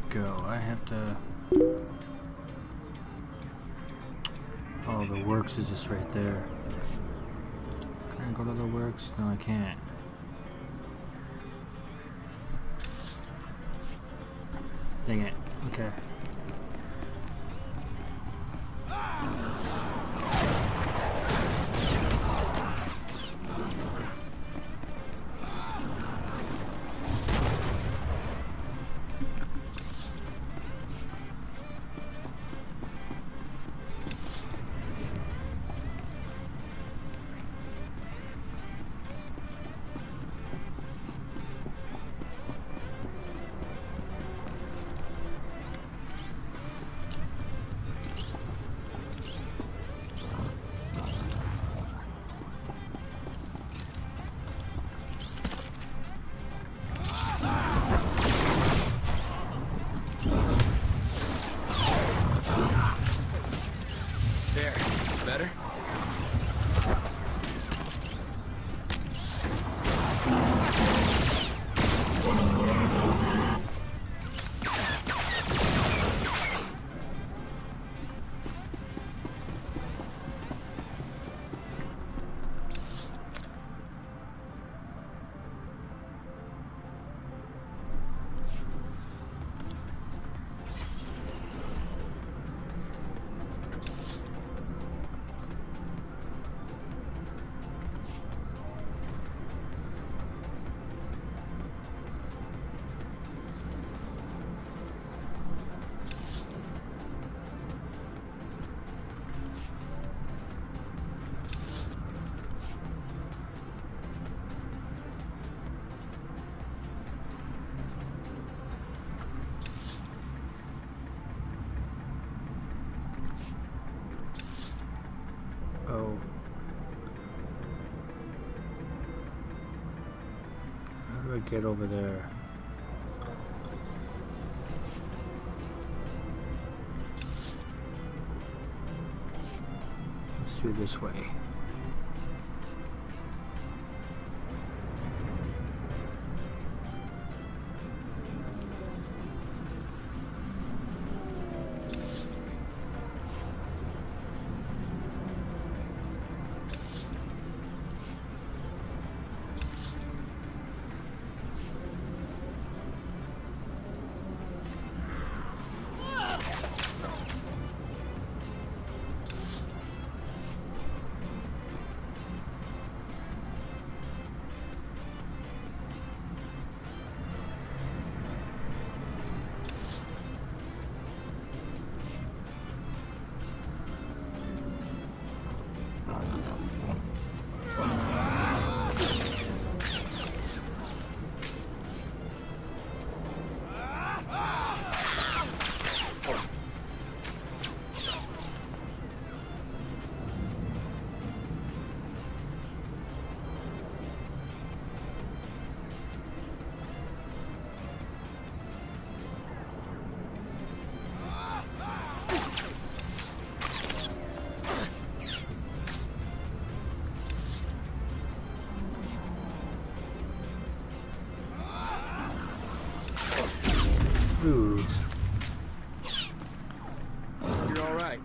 Go. I have to... Oh, the works is just right there. Can I go to the works? No, I can't. Dang it. Okay. I get over there? Let's do it this way. Ooh. You're all right.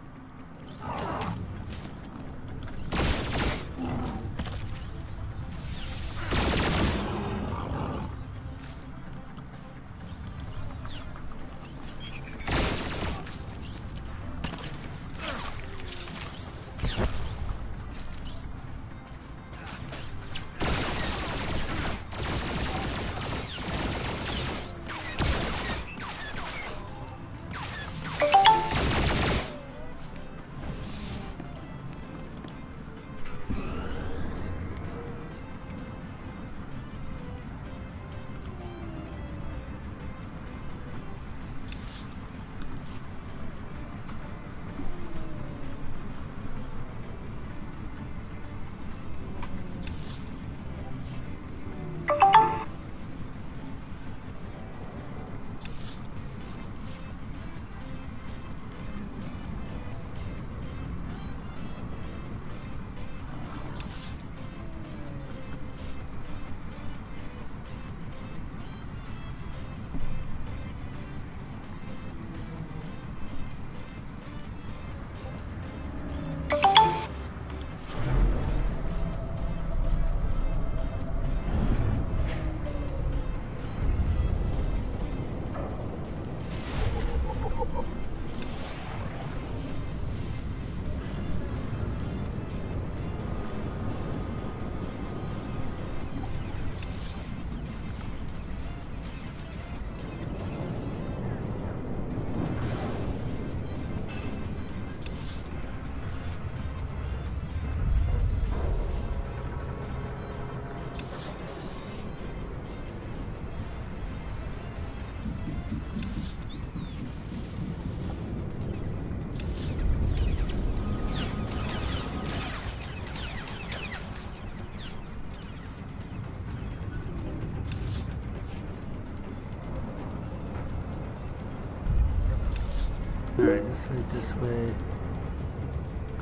Alright, this way.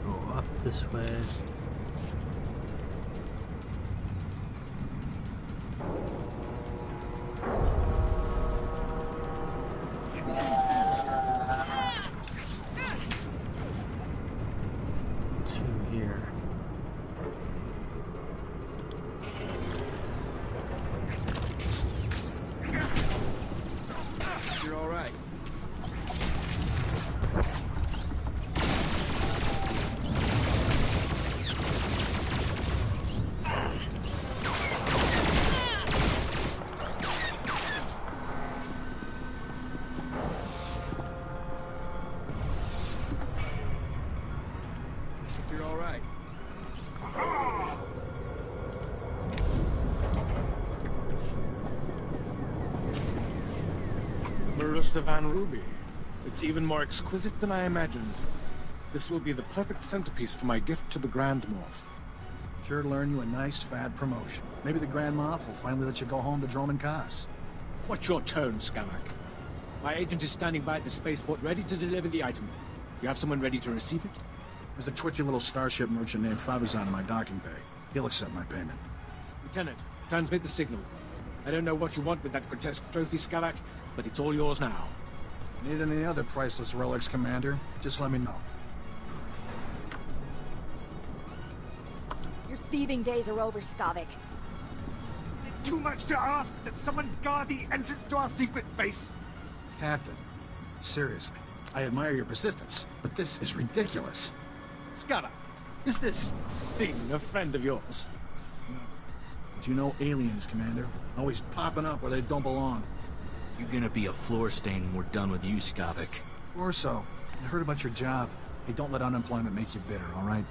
Go up this way. To here. You're all right. You're all right. Marusta Van Ruby. It's even more exquisite than I imagined. This will be the perfect centerpiece for my gift to the Grand Morph. Sure to earn you a nice, fat promotion. Maybe the Grand Moff will finally let you go home to Droman Kaas. What's your tone, Skavak? My agent is standing by at the spaceport ready to deliver the item. You have someone ready to receive it? There's a twitchy little starship merchant named Fabizon in my docking bay. He'll accept my payment. Lieutenant, transmit the signal. I don't know what you want with that grotesque trophy, Skavak, but it's all yours now. Need any other priceless relics, Commander? Just let me know. Your thieving days are over, Skavik. Is it too much to ask that someone guard the entrance to our secret base? Captain, seriously, I admire your persistence, but this is ridiculous. Skavak, is this thing a friend of yours? No. But you know aliens, Commander. Always popping up where they don't belong. You're gonna be a floor stain when we're done with you, Skavik. Or so. I heard about your job. Hey, don't let unemployment make you bitter, all right?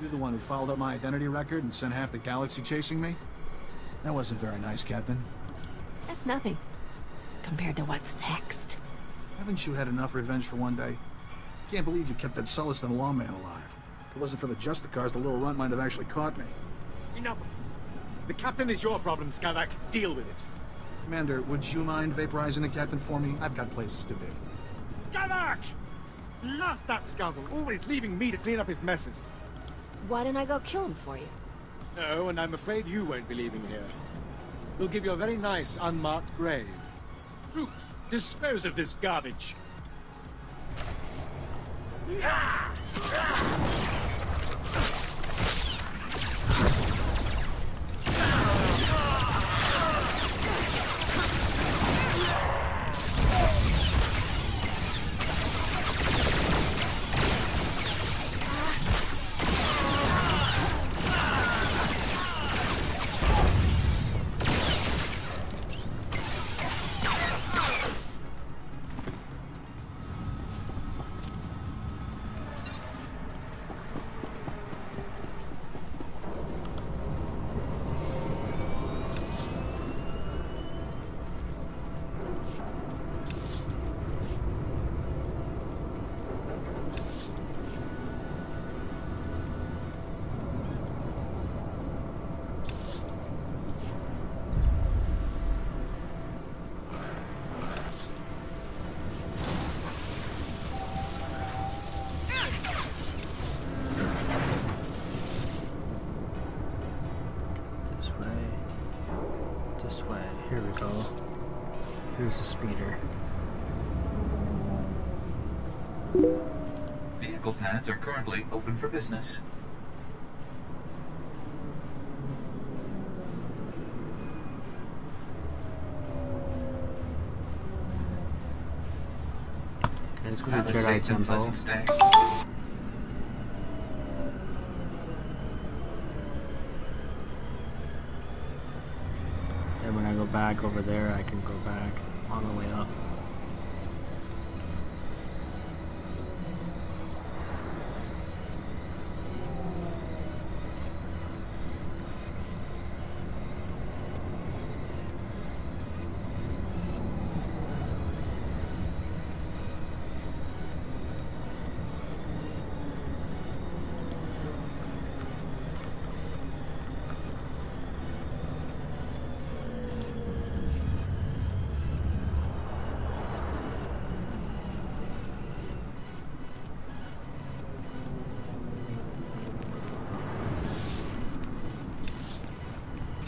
You're the one who fouled up my identity record and sent half the galaxy chasing me? That wasn't very nice, Captain. That's nothing compared to what's next. Haven't you had enough revenge for one day? Can't believe you kept that Sullustan lawman alive. If it wasn't for the Justicars, the little runt might have actually caught me. Enough. The captain is your problem, Skavak. Deal with it. Commander, would you mind vaporizing the captain for me? I've got places to be. Skavak! Blast that scoundrel, always leaving me to clean up his messes. Why didn't I go kill him for you? No, and I'm afraid you won't be leaving here. We'll give you a very nice, unmarked grave. Troops, dispose of this garbage. Here we go. Here's the speeder. Vehicle pads are currently open for business. Okay, let's go to Have a Jedi safe and Temple. pleasant stay. Then when I go back over there, I can go back on the way up.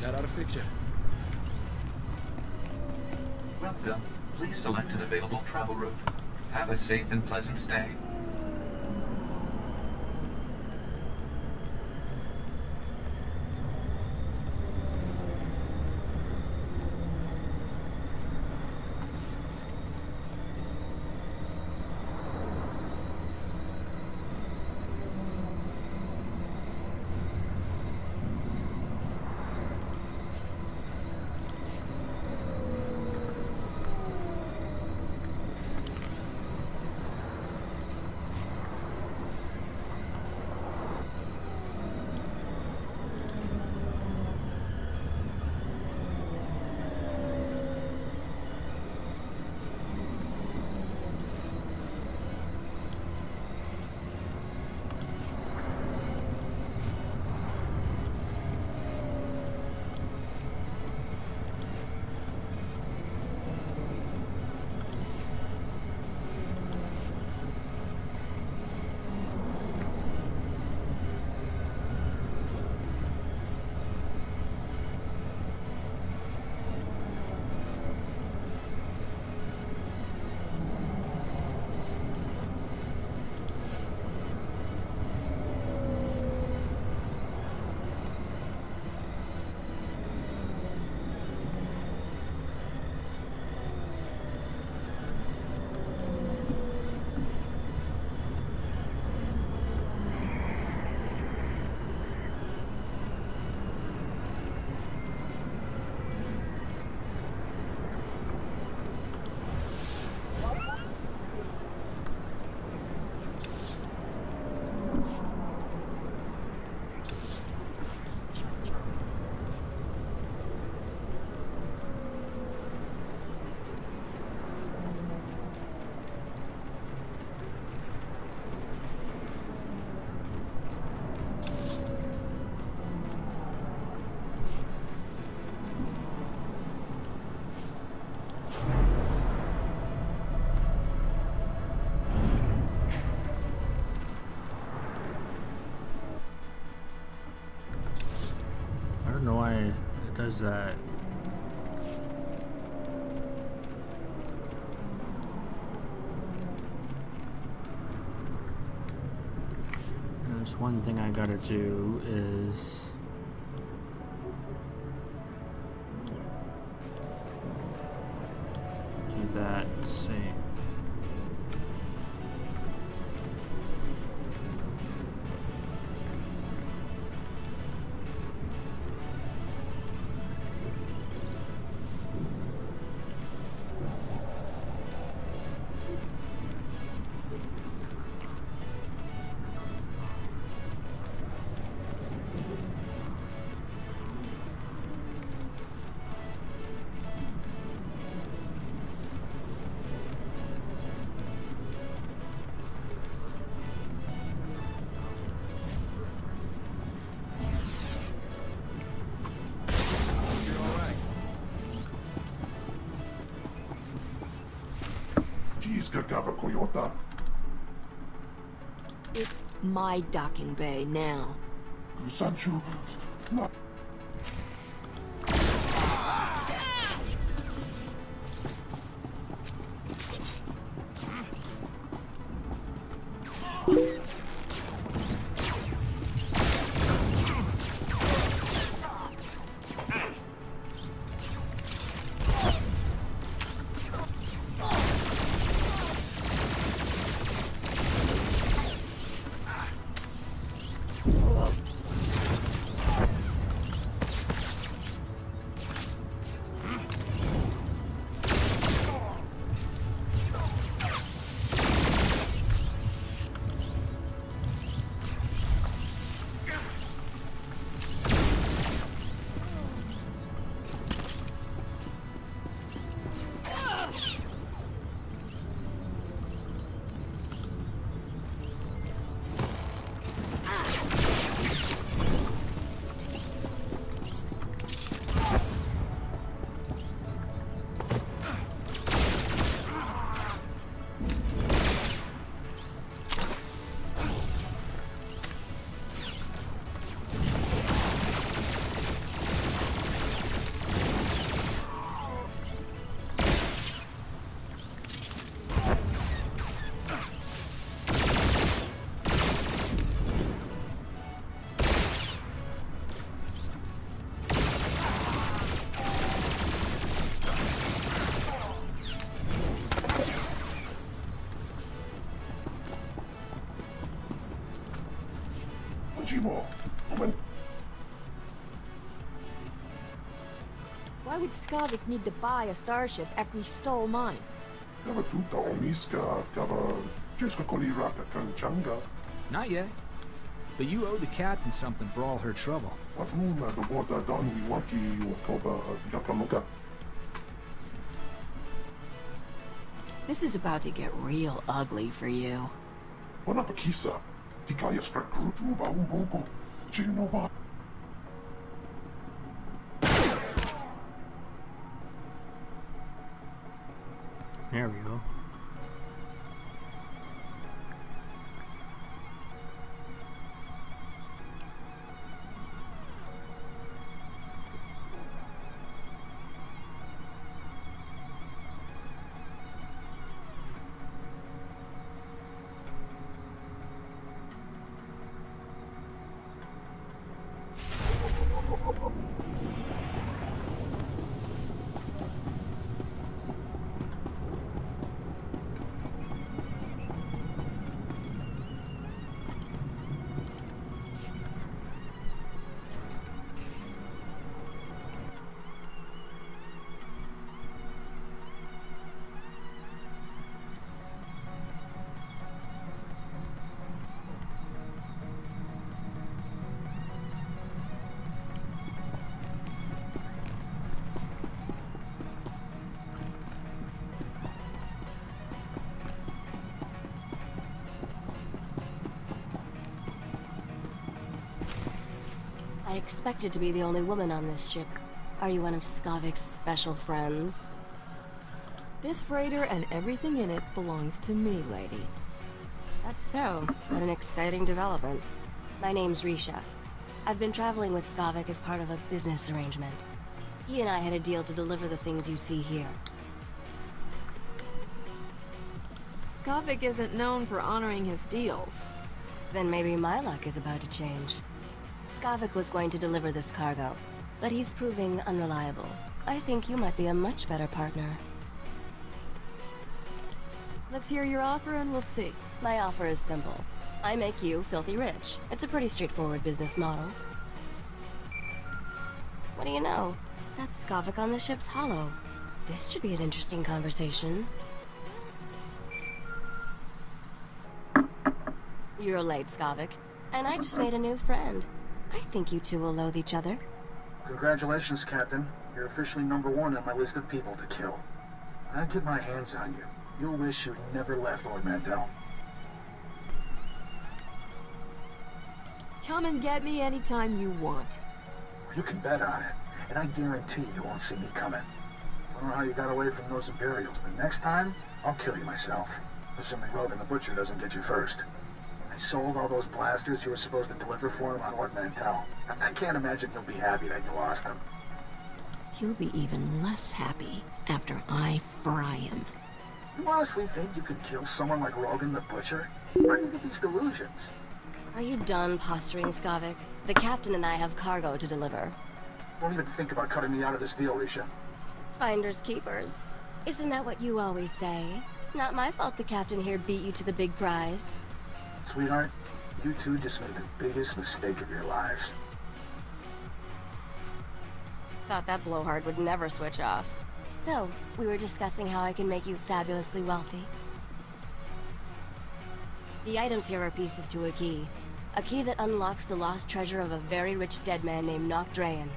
That ought to fix it. Welcome. Please select an available travel route. Have a safe and pleasant stay. don't know why it does that. There's one thing I gotta do is do that save. It's my docking bay now. Why would Skavik need to buy a starship after he stole mine? Not yet. But you owe the captain something for all her trouble. This is about to get real ugly for you. There we go. I expected to be the only woman on this ship. Are you one of Skavik's special friends? This freighter and everything in it belongs to me, lady. That's so. What an exciting development. My name's Risha. I've been traveling with Skavik as part of a business arrangement. He and I had a deal to deliver the things you see here. Skavik isn't known for honoring his deals. Then maybe my luck is about to change. Skavik was going to deliver this cargo, but he's proving unreliable. I think you might be a much better partner. Let's hear your offer and we'll see. My offer is simple. I make you filthy rich. It's a pretty straightforward business model. What do you know? That's Skavik on the ship's hollow. This should be an interesting conversation. You're late, Skavik. And I just made a new friend. I think you two will loathe each other. Congratulations, Captain. You're officially #1 on my list of people to kill. When I get my hands on you, you'll wish you'd never left Lord Mantell. Come and get me anytime you want. You can bet on it, and I guarantee you won't see me coming. Don't know how you got away from those Imperials, but next time, I'll kill you myself. Assuming Rogan the Butcher doesn't get you first. I sold all those blasters you were supposed to deliver for him on Lord Mantell. I can't imagine he'll be happy that you lost them. He'll be even less happy after I fry him. You honestly think you could kill someone like Rogan the Butcher? Where do you get these delusions? Are you done posturing, Skavik? The captain and I have cargo to deliver. Don't even think about cutting me out of this deal, Risha. Finders keepers. Isn't that what you always say? Not my fault the captain here beat you to the big prize. Sweetheart, you two just made the biggest mistake of your lives. Thought that blowhard would never switch off. So, we were discussing how I can make you fabulously wealthy. The items here are pieces to a key that unlocks the lost treasure of a very rich dead man named Nock Drayen.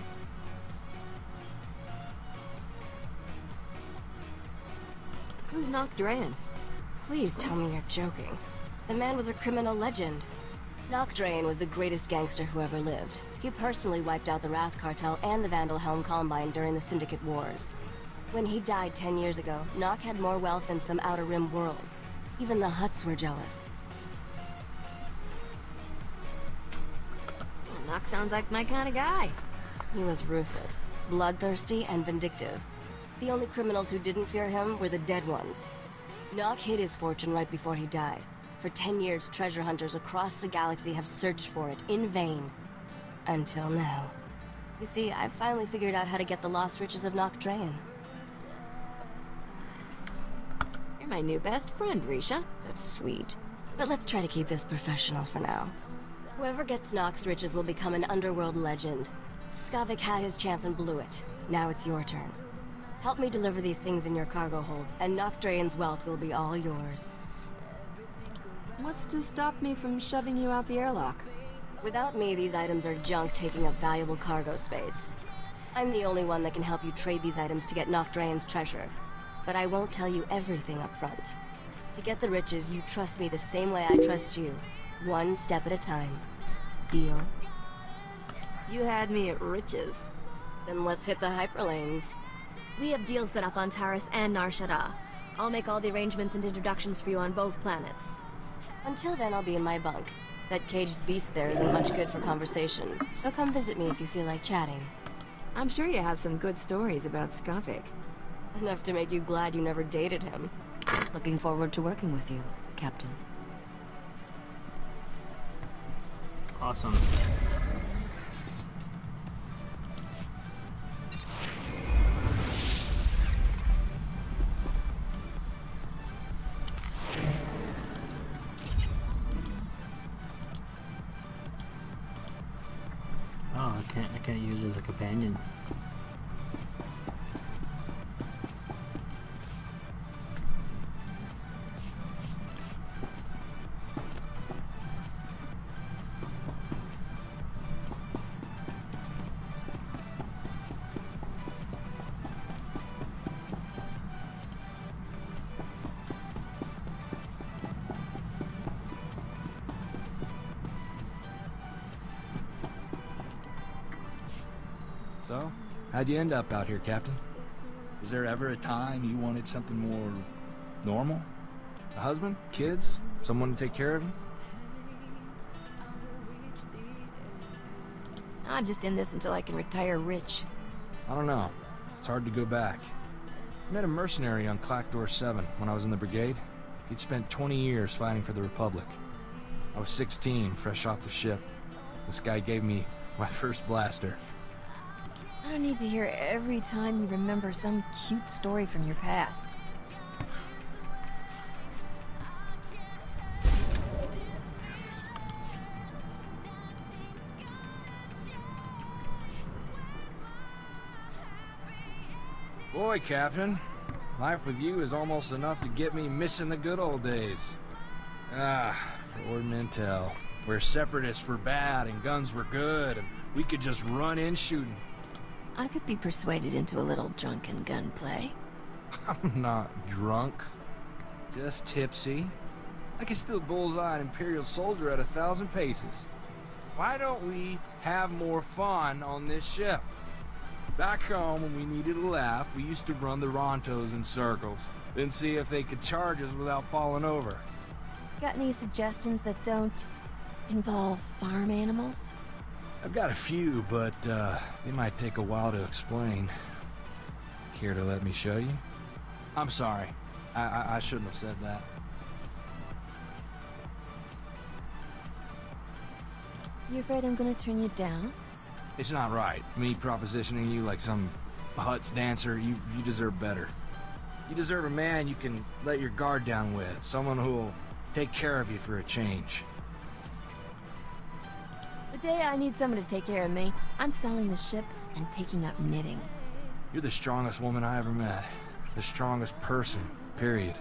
Who's Nock Drayen? Please tell me you're joking. The man was a criminal legend. Nock Drayen was the greatest gangster who ever lived. He personally wiped out the Wrath Cartel and the Vandal Helm Combine during the Syndicate Wars. When he died 10 years ago, Nock had more wealth than some Outer Rim worlds. Even the Hutts were jealous. Well, Nock sounds like my kind of guy. He was ruthless, bloodthirsty, and vindictive. The only criminals who didn't fear him were the dead ones. Nock hid his fortune right before he died. For 10 years, treasure hunters across the galaxy have searched for it, in vain. Until now. You see, I've finally figured out how to get the lost riches of Nock Drayen. You're my new best friend, Risha. That's sweet. But let's try to keep this professional for now. Whoever gets Nock's riches will become an underworld legend. Skavik had his chance and blew it. Now it's your turn. Help me deliver these things in your cargo hold, and Nock Drayen's wealth will be all yours. What's to stop me from shoving you out the airlock? Without me, these items are junk taking up valuable cargo space. I'm the only one that can help you trade these items to get Nock Drayen's treasure. But I won't tell you everything up front. To get the riches, you trust me the same way I trust you. One step at a time. Deal? You had me at riches. Then let's hit the hyperlanes. We have deals set up on Taris and Nar Shaddaa. I'll make all the arrangements and introductions for you on both planets. Until then, I'll be in my bunk. That caged beast there isn't much good for conversation, so come visit me if you feel like chatting. I'm sure you have some good stories about Skavik. Enough to make you glad you never dated him. Looking forward to working with you, Captain. Awesome. Oh, I can't use it as a companion. So, how'd you end up out here, Captain? Was there ever a time you wanted something more normal? A husband? Kids? Someone to take care of you? I'm just in this until I can retire rich. I don't know. It's hard to go back. I met a mercenary on Clackdoor 7 when I was in the brigade. He'd spent 20 years fighting for the Republic. I was 16, fresh off the ship. This guy gave me my first blaster. I don't need to hear every time you remember some cute story from your past. Boy, Captain, life with you is almost enough to get me missing the good old days. Ah, for Ord Mantell, where separatists were bad and guns were good, and we could just run in shooting. I could be persuaded into a little drunken gunplay. I'm not drunk, just tipsy. I can still bullseye an Imperial soldier at 1,000 paces. Why don't we have more fun on this ship? Back home, when we needed a laugh, we used to run the Rontos in circles, then see if they could charge us without falling over. Got any suggestions that don't involve farm animals? I've got a few, but they might take a while to explain. Care to let me show you? I'm sorry. I shouldn't have said that. You afraid I'm gonna turn you down? It's not right. Me propositioning you like some Huts dancer. You deserve better. You deserve a man you can let your guard down with. Someone who'll take care of you for a change. The day I need someone to take care of me, I'm selling the ship and taking up knitting. You're the strongest woman I ever met. The strongest person, period.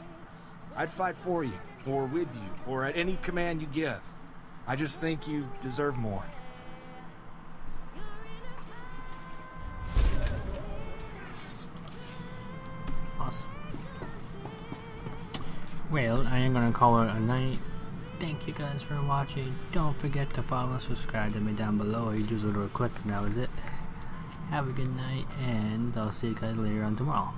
I'd fight for you, or with you, or at any command you give. I just think you deserve more. Awesome. Well, I am gonna call it a night. Thank you guys for watching. Don't forget to follow, subscribe to me down below. You just a little click and that was it. Have a good night, and I'll see you guys later on tomorrow.